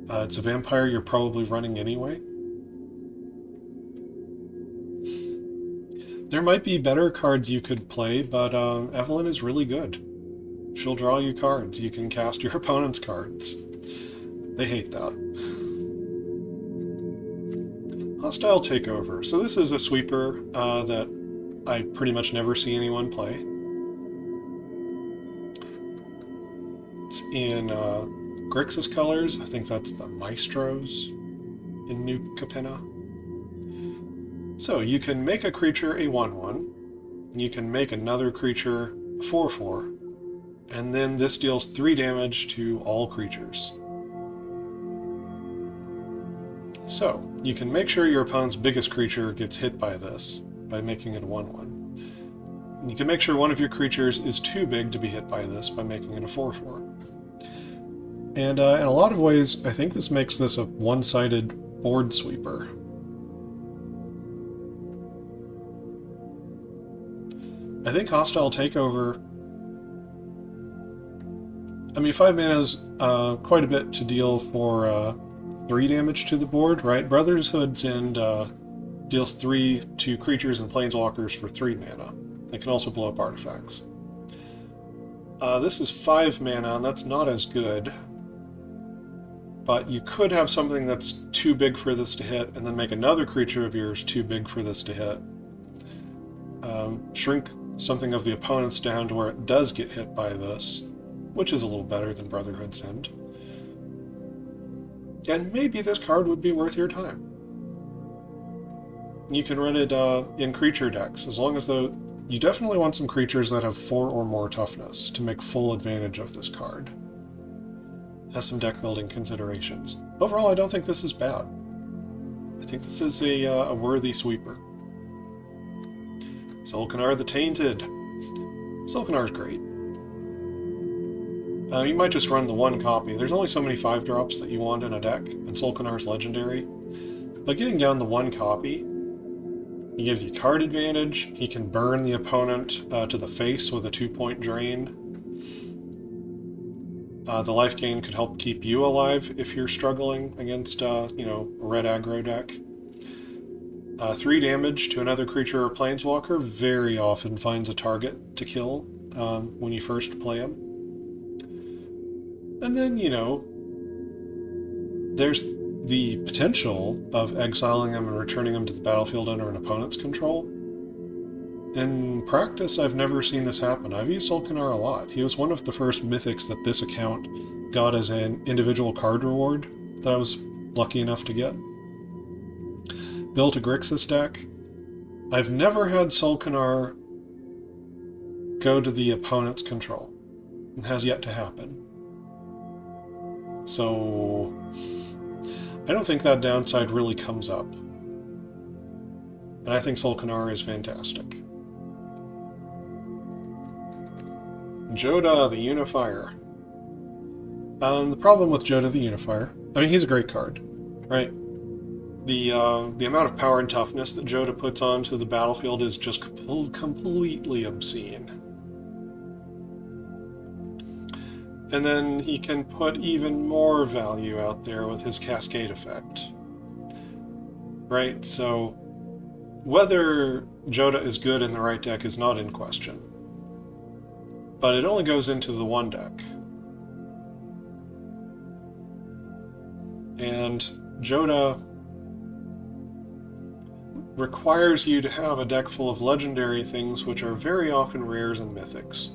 It's a vampire you're probably running anyway. There might be better cards you could play, but Evelyn is really good. She'll draw you cards. You can cast your opponent's cards. They hate that. Hostile Takeover. So this is a sweeper that I pretty much never see anyone play. It's in Grixis colors. I think that's the Maestros in New Capenna. So you can make a creature a 1/1. You can make another creature a 4/4. And then this deals 3 damage to all creatures. So, you can make sure your opponent's biggest creature gets hit by this, by making it a 1/1. You can make sure one of your creatures is too big to be hit by this by making it a 4/4. And in a lot of ways, I think this makes this a one-sided board sweeper. I think Hostile Takeover... I mean, 5 mana is quite a bit to deal for 3 damage to the board, right? Brotherhood's End deals 3 to creatures and planeswalkers for 3 mana. They can also blow up artifacts. This is 5 mana, and that's not as good. But you could have something that's too big for this to hit, and then make another creature of yours too big for this to hit. Shrink something of the opponent's down to where it does get hit by this, which is a little better than Brotherhood's End. And maybe this card would be worth your time. You can run it in creature decks, as long as you definitely want some creatures that have 4 or more toughness to make full advantage of this card. It has some deck building considerations. Overall, I don't think this is bad. I think this is a worthy sweeper. Solkanar the Tainted. Solkanar's great. You might just run the 1 copy. There's only so many 5-drops that you want in a deck, and Solkanar's legendary. But getting down the 1 copy, he gives you card advantage, he can burn the opponent to the face with a 2-point drain. The life gain could help keep you alive if you're struggling against, a red aggro deck. 3 damage to another creature or planeswalker very often finds a target to kill when you first play him. And then, there's the potential of exiling them and returning them to the battlefield under an opponent's control. In practice, I've never seen this happen. I've used Solkanar a lot. He was one of the first Mythics that this account got as an individual card reward that I was lucky enough to get. Built a Grixis deck. I've never had Solkanar go to the opponent's control. It has yet to happen. So, I don't think that downside really comes up. And I think Solkanar is fantastic. Jodah the Unifier. The problem with Jodah the Unifier, I mean, he's a great card, right? The amount of power and toughness that Jodah puts onto the battlefield is just completely obscene. And then he can put even more value out there with his Cascade effect. Right, so whether Joda is good in the right deck is not in question. But it only goes into the one deck. And Joda requires you to have a deck full of legendary things, which are very often rares and mythics.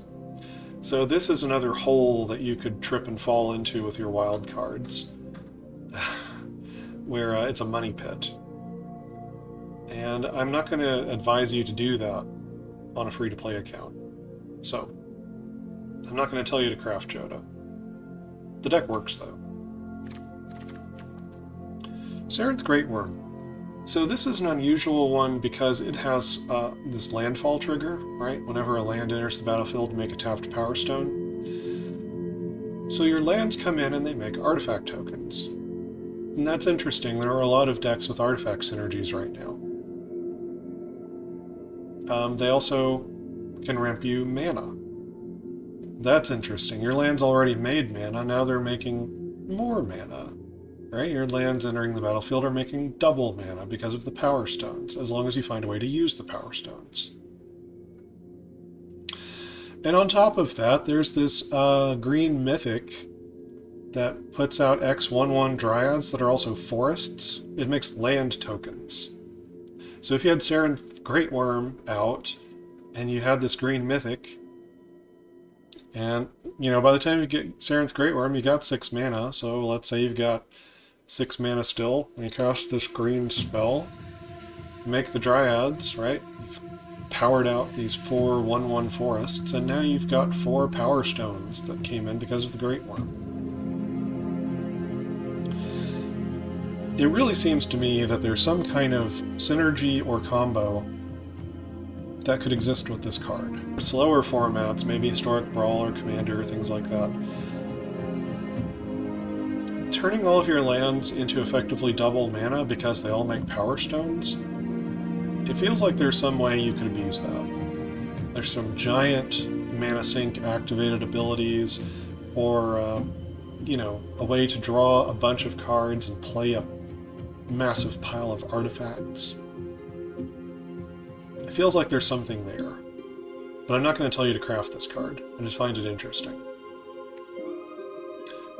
So this is another hole that you could trip and fall into with your wild cards, where it's a money pit. And I'm not going to advise you to do that on a free-to-play account. So, I'm not going to tell you to craft Joda. The deck works, though. Sarenth Great Worm. So this is an unusual one because it has this landfall trigger, right? Whenever a land enters the battlefield, make a tapped Power Stone. So your lands come in and they make artifact tokens. And that's interesting. There are a lot of decks with artifact synergies right now. They also can ramp you mana. That's interesting. Your land's already made mana, now they're making more mana. Right? Your lands entering the battlefield are making double mana because of the Power Stones, as long as you find a way to use the Power Stones. And on top of that, there's this green mythic that puts out X/1/1 dryads that are also forests. It makes land tokens. So if you had Sarenth Great Worm out, and you had this green mythic, and, you know, by the time you get Sarenth Great Worm, you got 6 mana, so let's say you've got 6 mana still, and you cast this green spell, make the dryads, right? You've powered out these 4 1/1 forests, and now you've got 4 Power Stones that came in because of the Great Worm. It really seems to me that there's some kind of synergy or combo that could exist with this card. Slower formats, maybe Historic Brawl or Commander, things like that. Turning all of your lands into effectively double mana because they all make Power Stones, it feels like there's some way you could abuse that. There's some giant mana sink activated abilities, or, you know, a way to draw a bunch of cards and play a massive pile of artifacts. It feels like there's something there, but I'm not going to tell you to craft this card. I just find it interesting.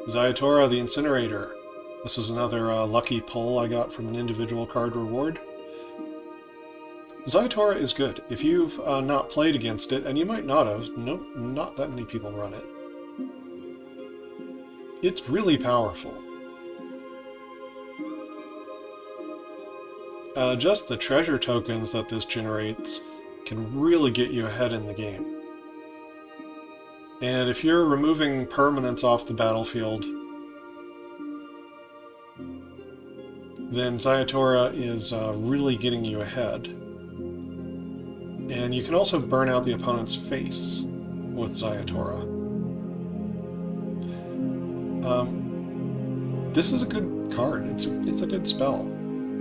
Zayatora the Incinerator. This is another lucky pull I got from an individual card reward. Zayatora is good. If you've not played against it, and you might not have, not that many people run it. It's really powerful. Just the treasure tokens that this generates can really get you ahead in the game. And if you're removing permanents off the battlefield, then Zayatora is really getting you ahead. And you can also burn out the opponent's face with Zayatora. This is a good card. It's a good spell.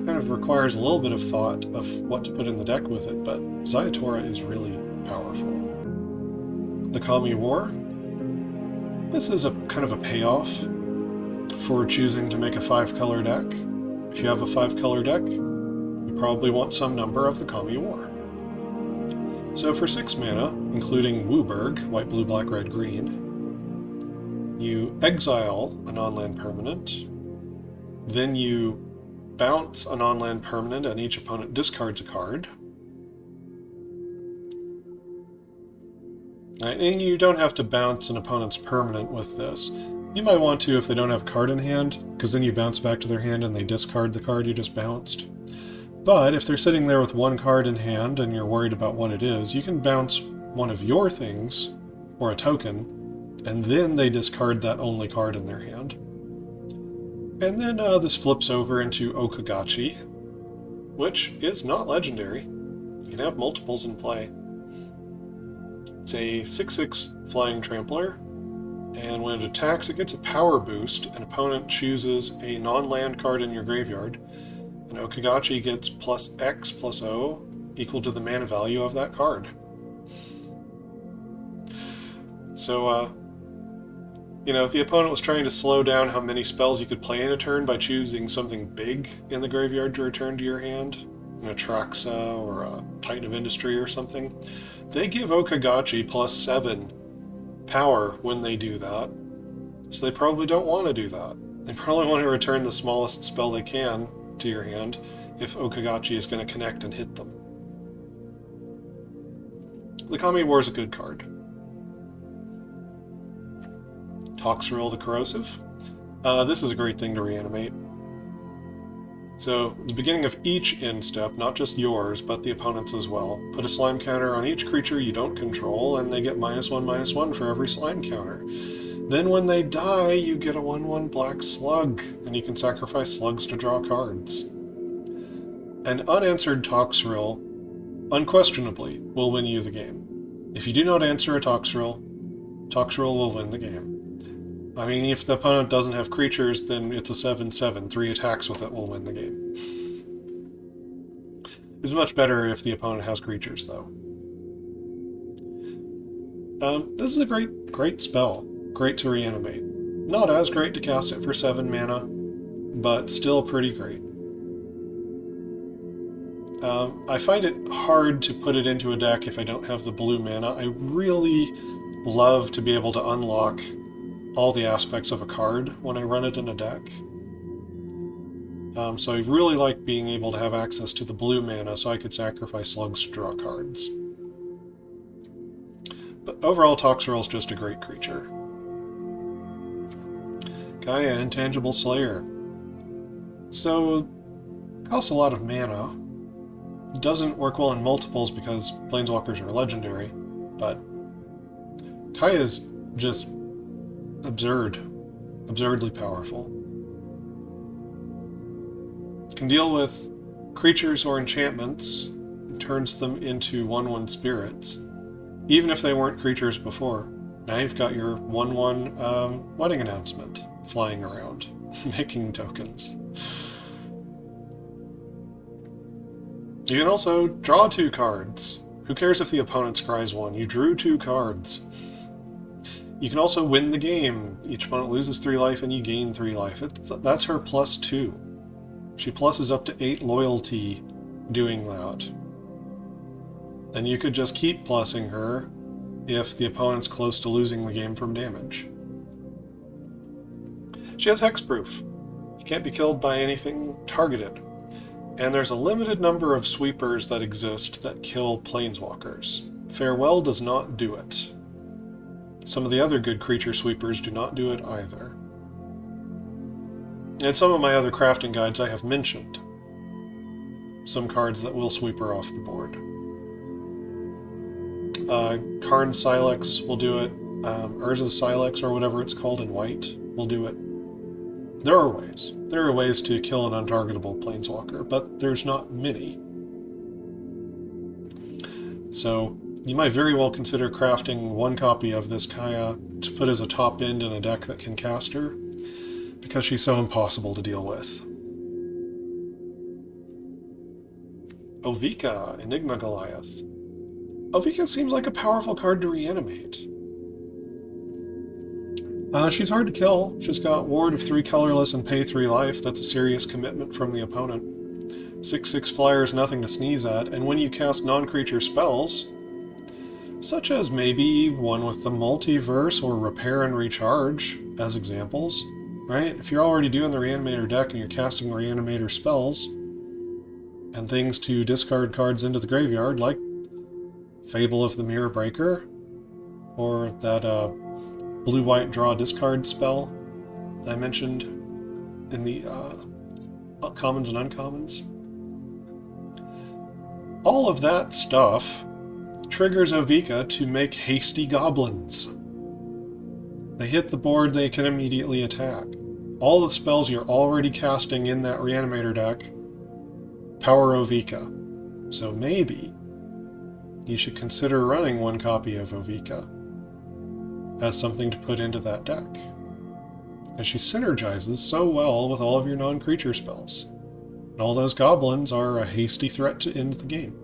Kind of requires a little bit of thought of what to put in the deck with it, but Zayatora is really powerful. The Kami War. This is a kind of a payoff for choosing to make a 5-color deck. If you have a 5-color deck, you probably want some number of the Kami War. So for 6 mana, including Wooburg, white, blue, black, red, green, you exile a non-land permanent, then you bounce a non-land permanent and each opponent discards a card. And you don't have to bounce an opponent's permanent with this. You might want to if they don't have a card in hand, because then you bounce back to their hand and they discard the card you just bounced. But if they're sitting there with 1 card in hand and you're worried about what it is, you can bounce one of your things, or a token, and then they discard that only card in their hand. And then this flips over into Okagachi, which is not legendary. You can have multiples in play. It's a 6/6 flying trampler, and when it attacks, it gets a power boost. An opponent chooses a non-land card in your graveyard, and Okagachi gets +X+O equal to the mana value of that card. So, You know, if the opponent was trying to slow down how many spells you could play in a turn by choosing something big in the graveyard to return to your hand, a Traxa or a Titan of Industry or something, they give Okagachi +7 power when they do that. So they probably don't want to do that. They probably want to return the smallest spell they can to your hand if Okagachi is going to connect and hit them. The Kami War is a good card. Toxrill the Corrosive. This is a great thing to reanimate. So, at the beginning of each end step, not just yours, but the opponent's as well, put a slime counter on each creature you don't control, and they get -1/-1 for every slime counter. Then when they die, you get a 1/1 black slug, and you can sacrifice slugs to draw cards. An unanswered Toxrill, unquestionably, will win you the game. If you do not answer a Toxrill, Toxrill will win the game. I mean, if the opponent doesn't have creatures, then it's a 7/7. 3 attacks with it will win the game. It's much better if the opponent has creatures, though. This is a great spell. Great to reanimate. Not as great to cast it for 7 mana, but still pretty great. I find it hard to put it into a deck if I don't have the blue mana. I really love to be able to unlock all the aspects of a card when I run it in a deck. So I really like being able to have access to the blue mana so I could sacrifice slugs to draw cards. But overall, Toxrill is just a great creature. Gaia, Intangible Slayer. So, it costs a lot of mana. It doesn't work well in multiples because Planeswalkers are legendary, but Gaia is just absurdly powerful. Can deal with creatures or enchantments, and turns them into 1/1 spirits, even if they weren't creatures before. Now you've got your 1/1 wedding announcement flying around, making tokens. You can also draw 2 cards. Who cares if the opponent scries 1? You drew 2 cards. You can also win the game. Each opponent loses 3 life and you gain 3 life. That's her +2. She pluses up to 8 loyalty doing that. And you could just keep plussing her if the opponent's close to losing the game from damage. She has hexproof. You can't be killed by anything targeted. And there's a limited number of sweepers that exist that kill planeswalkers. Farewell does not do it. Some of the other good creature sweepers do not do it either. And some of my other crafting guides I have mentioned some cards that will sweep her off the board. Karn Silex will do it. Urza's Silex, or whatever it's called in white, will do it. There are ways. There are ways to kill an untargetable planeswalker, but there's not many. So you might very well consider crafting 1 copy of this Kaya to put as a top end in a deck that can cast her, because she's so impossible to deal with. Ovika, Enigma Goliath. Ovika seems like a powerful card to reanimate. She's hard to kill. She's got Ward of 3 colorless and pay 3 life. That's a serious commitment from the opponent. 6/6 flyer is nothing to sneeze at, and when you cast non-creature spells, such as maybe one with the Multiverse or Repair and Recharge, as examples, right? If you're already doing the Reanimator deck and you're casting Reanimator spells, and things to discard cards into the graveyard, like Fable of the Mirror Breaker, or that blue-white draw discard spell that I mentioned in the commons and uncommons. All of that stuff triggers Ovika to make hasty goblins. They hit the board, they can immediately attack. All the spells you're already casting in that Reanimator deck power Ovika. So maybe you should consider running 1 copy of Ovika as something to put into that deck, as she synergizes so well with all of your non-creature spells. And all those goblins are a hasty threat to end the game.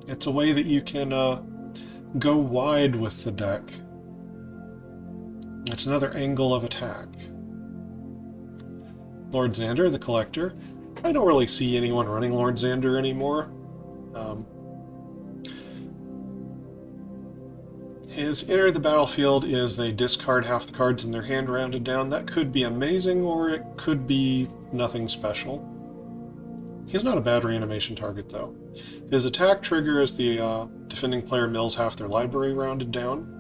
It's a way that you can go wide with the deck It's another angle of attack. Lord Xander, the Collector. I don't really see anyone running Lord Xander anymore. His enter the battlefield is they discard half the cards in their hand rounded down. That could be amazing, or it could be nothing special. He's not a bad reanimation target, though. His attack trigger is the defending player mills half their library rounded down.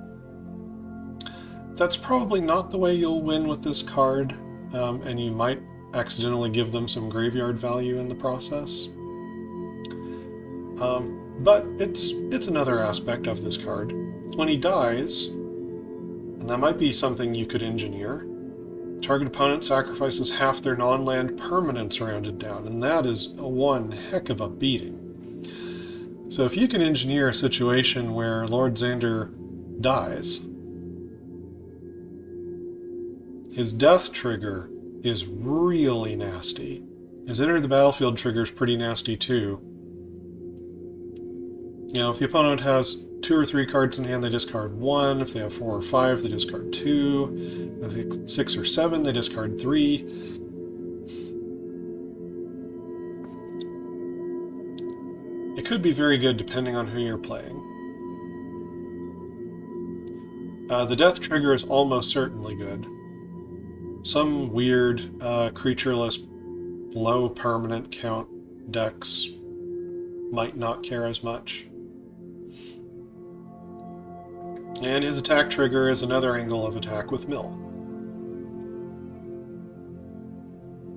That's probably not the way you'll win with this card, and you might accidentally give them some graveyard value in the process. But it's another aspect of this card. When he dies, and that might be something you could engineer, target opponent sacrifices half their non-land permanents rounded down, and that is one heck of a beating. So if you can engineer a situation where Lord Xander dies, his death trigger is really nasty. His enter the battlefield trigger is pretty nasty too. You know, if the opponent has 2 or 3 cards in hand, they discard 1. If they have 4 or 5, they discard 2. If they have 6 or 7, they discard 3. It could be very good depending on who you're playing. The death trigger is almost certainly good. Some weird, creatureless, low permanent count decks might not care as much. And his attack trigger is another angle of attack with mill.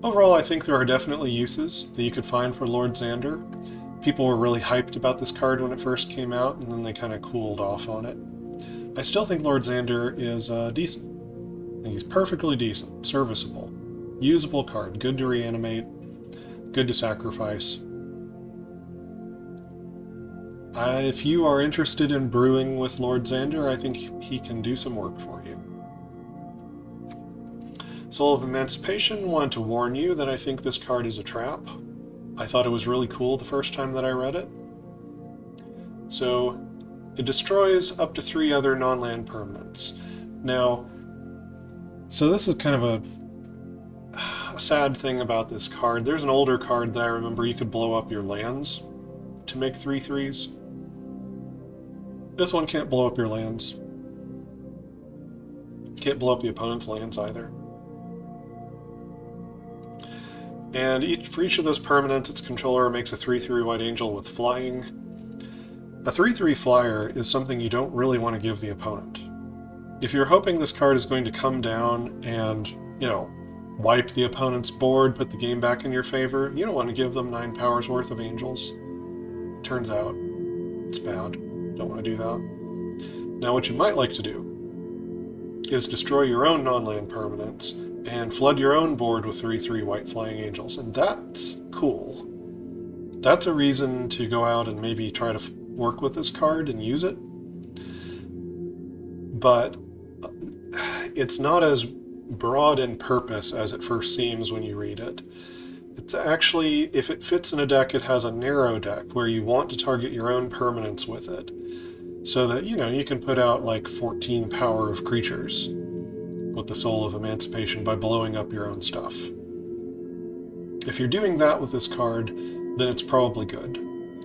Overall, I think there are definitely uses that you could find for Lord Xander. People were really hyped about this card when it first came out, and then they kind of cooled off on it. I still think Lord Xander is decent. I think he's perfectly decent, serviceable, usable card, good to reanimate, good to sacrifice. If you are interested in brewing with Lord Xander, I think he can do some work for you. Soul of Emancipation wanted to warn you that I think this card is a trap. I thought it was really cool the first time that I read it. So, it destroys up to 3 other non-land permanents. Now, so this is kind of a sad thing about this card. There's an older card that I remember you could blow up your lands to make 3/3s. This one can't blow up your lands. Can't blow up the opponent's lands either. And for each of those permanents, its controller makes a 3/3 white angel with flying. A 3/3 flyer is something you don't really want to give the opponent. If you're hoping this card is going to come down and, you know, wipe the opponent's board, put the game back in your favor, you don't want to give them 9 powers worth of angels. Turns out, it's bad. Don't want to do that. Now what you might like to do is destroy your own non-land permanents and flood your own board with 3/3 white flying angels, and that's cool. That's a reason to go out and maybe try to work with this card and use it. But it's not as broad in purpose as it first seems when you read it. It's actually, if it fits in a deck, it has a narrow deck where you want to target your own permanents with it. So that, you know, you can put out like 14 power of creatures with the Soul of Emancipation by blowing up your own stuff. If you're doing that with this card, then it's probably good.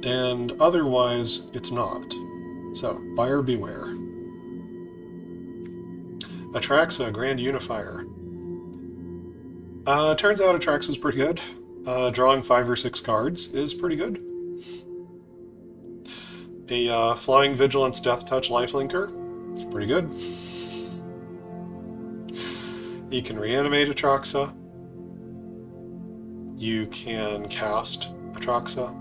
And otherwise, it's not. So, buyer beware. Atraxa, Grand Unifier. Turns out Atraxa is pretty good. Drawing 5 or 6 cards is pretty good. A Flying Vigilance Death Touch Lifelinker is pretty good. You can reanimate Atraxa. You can cast Atraxa.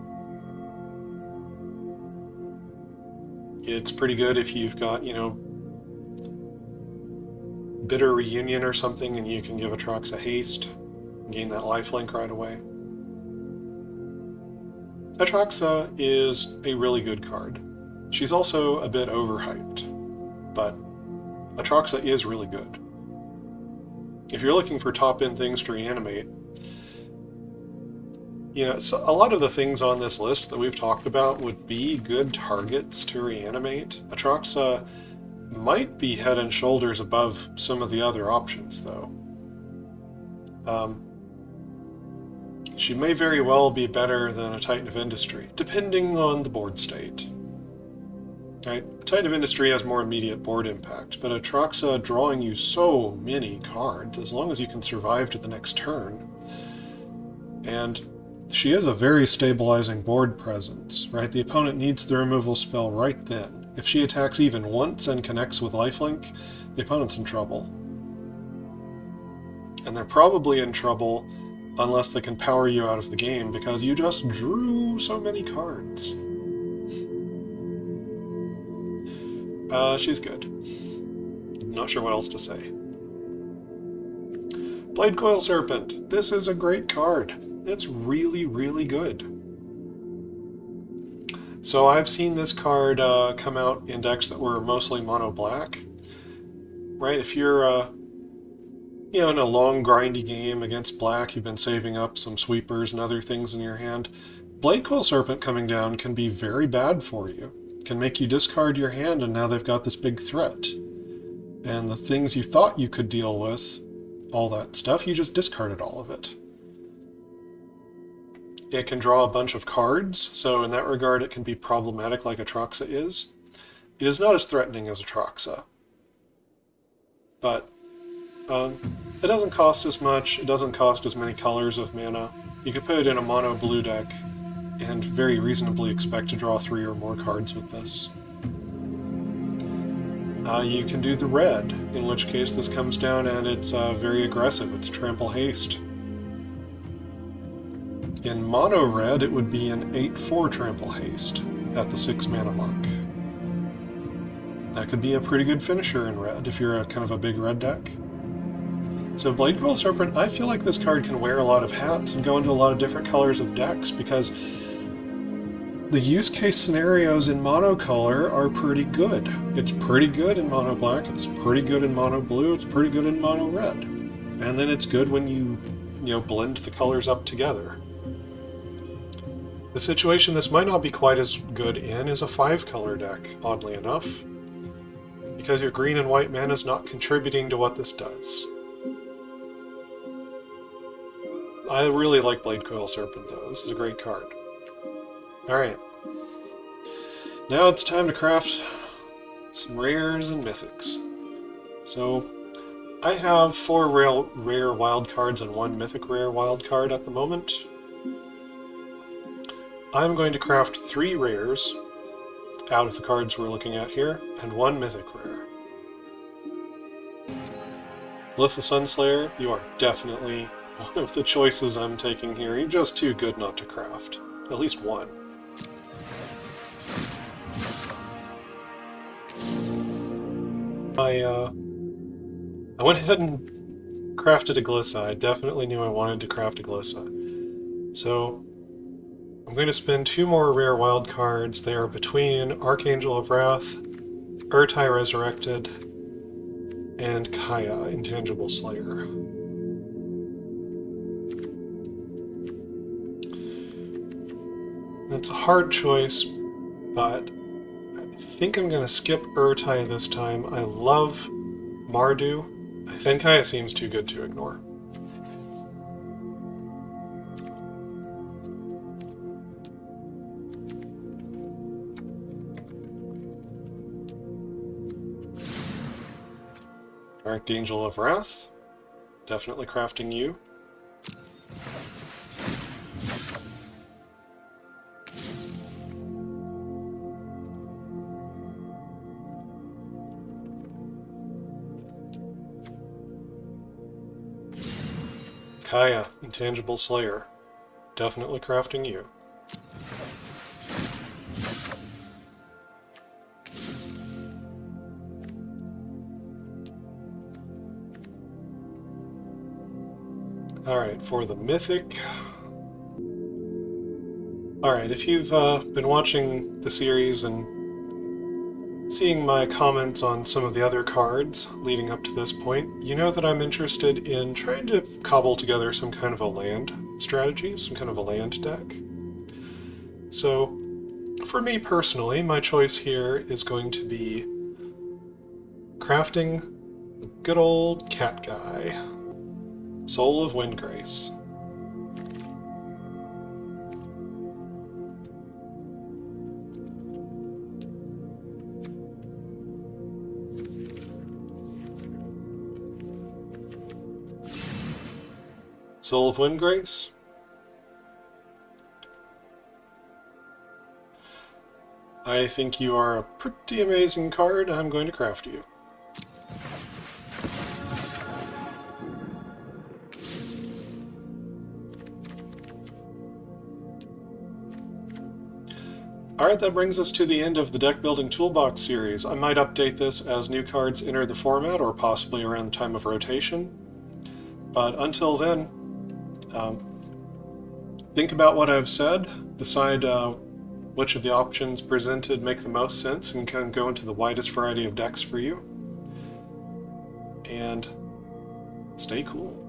It's pretty good if you've got, you know, Bitter Reunion or something, and you can give Atraxa haste, gain that lifelink right away. Atraxa is a really good card. She's also a bit overhyped, but Atraxa is really good. If you're looking for top-end things to reanimate, you know, so a lot of the things on this list that we've talked about would be good targets to reanimate. Atraxa might be head and shoulders above some of the other options, though. She may very well be better than a Titan of Industry, depending on the board state. Right? Titan of Industry has more immediate board impact, but Atraxa drawing you so many cards, as long as you can survive to the next turn. And she is a very stabilizing board presence, right? The opponent needs the removal spell right then. If she attacks even once and connects with lifelink, the opponent's in trouble. And they're probably in trouble unless they can power you out of the game, because you just drew so many cards. She's good. Not sure what else to say. Blade Coil Serpent. This is a great card. It's really, really good. So I've seen this card come out in decks that were mostly mono black. Right? If you're in a long, grindy game against black, you've been saving up some sweepers and other things in your hand, Blade Coil Serpent coming down can be very bad for you. It can make you discard your hand, and now they've got this big threat. And the things you thought you could deal with, all that stuff, you just discarded all of it. It can draw a bunch of cards, so in that regard it can be problematic like Atraxa is. It is not as threatening as Atraxa. But it doesn't cost as much, it doesn't cost as many colors of mana. You could put it in a mono blue deck and very reasonably expect to draw 3 or more cards with this. You can do the red, in which case this comes down and it's very aggressive. It's Trample Haste. In mono red, it would be an 8/4 Trample Haste at the 6 mana mark. That could be a pretty good finisher in red if you're kind of a big red deck. So Blade Coil Serpent, I feel like this card can wear a lot of hats and go into a lot of different colors of decks, because the use case scenarios in monocolor are pretty good. It's pretty good in mono black, it's pretty good in mono blue, it's pretty good in mono red. And then it's good when you blend the colors up together. The situation this might not be quite as good in is a 5-color deck, oddly enough, because your green and white mana is not contributing to what this does. I really like Blade Coil Serpent, though. This is a great card. Alright. Now it's time to craft some rares and mythics. So, I have 4 rare wild cards and 1 mythic rare wild card at the moment. I'm going to craft 3 rares out of the cards we're looking at here, and 1 mythic rare. Alyssa Sunslayer, you are definitely one of the choices I'm taking here. You're just too good not to craft. At least 1. I went ahead and crafted a Glissa. I definitely knew I wanted to craft a Glissa. So I'm going to spend 2 more rare wild cards. They are between Archangel of Wrath, Urtai Resurrected, and Kaya, Intangible Slayer. It's a hard choice, but I think I'm going to skip Urtai this time. I love Mardu. I think Kaya seems too good to ignore. Archangel of Wrath. Definitely crafting you. Kaya, Intangible Slayer. Definitely crafting you. Alright, for the Mythic... Alright, if you've been watching the series and seeing my comments on some of the other cards leading up to this point, you know that I'm interested in trying to cobble together some kind of a land strategy, some kind of a land deck. So, for me personally, my choice here is going to be crafting the good old cat guy. Soul of Windgrace. Soul of Windgrace. I think you are a pretty amazing card. I'm going to craft you. Alright, that brings us to the end of the Deckbuilding Toolbox series. I might update this as new cards enter the format, or possibly around the time of rotation. But until then, think about what I've said, decide which of the options presented make the most sense, and can go into the widest variety of decks for you. And stay cool.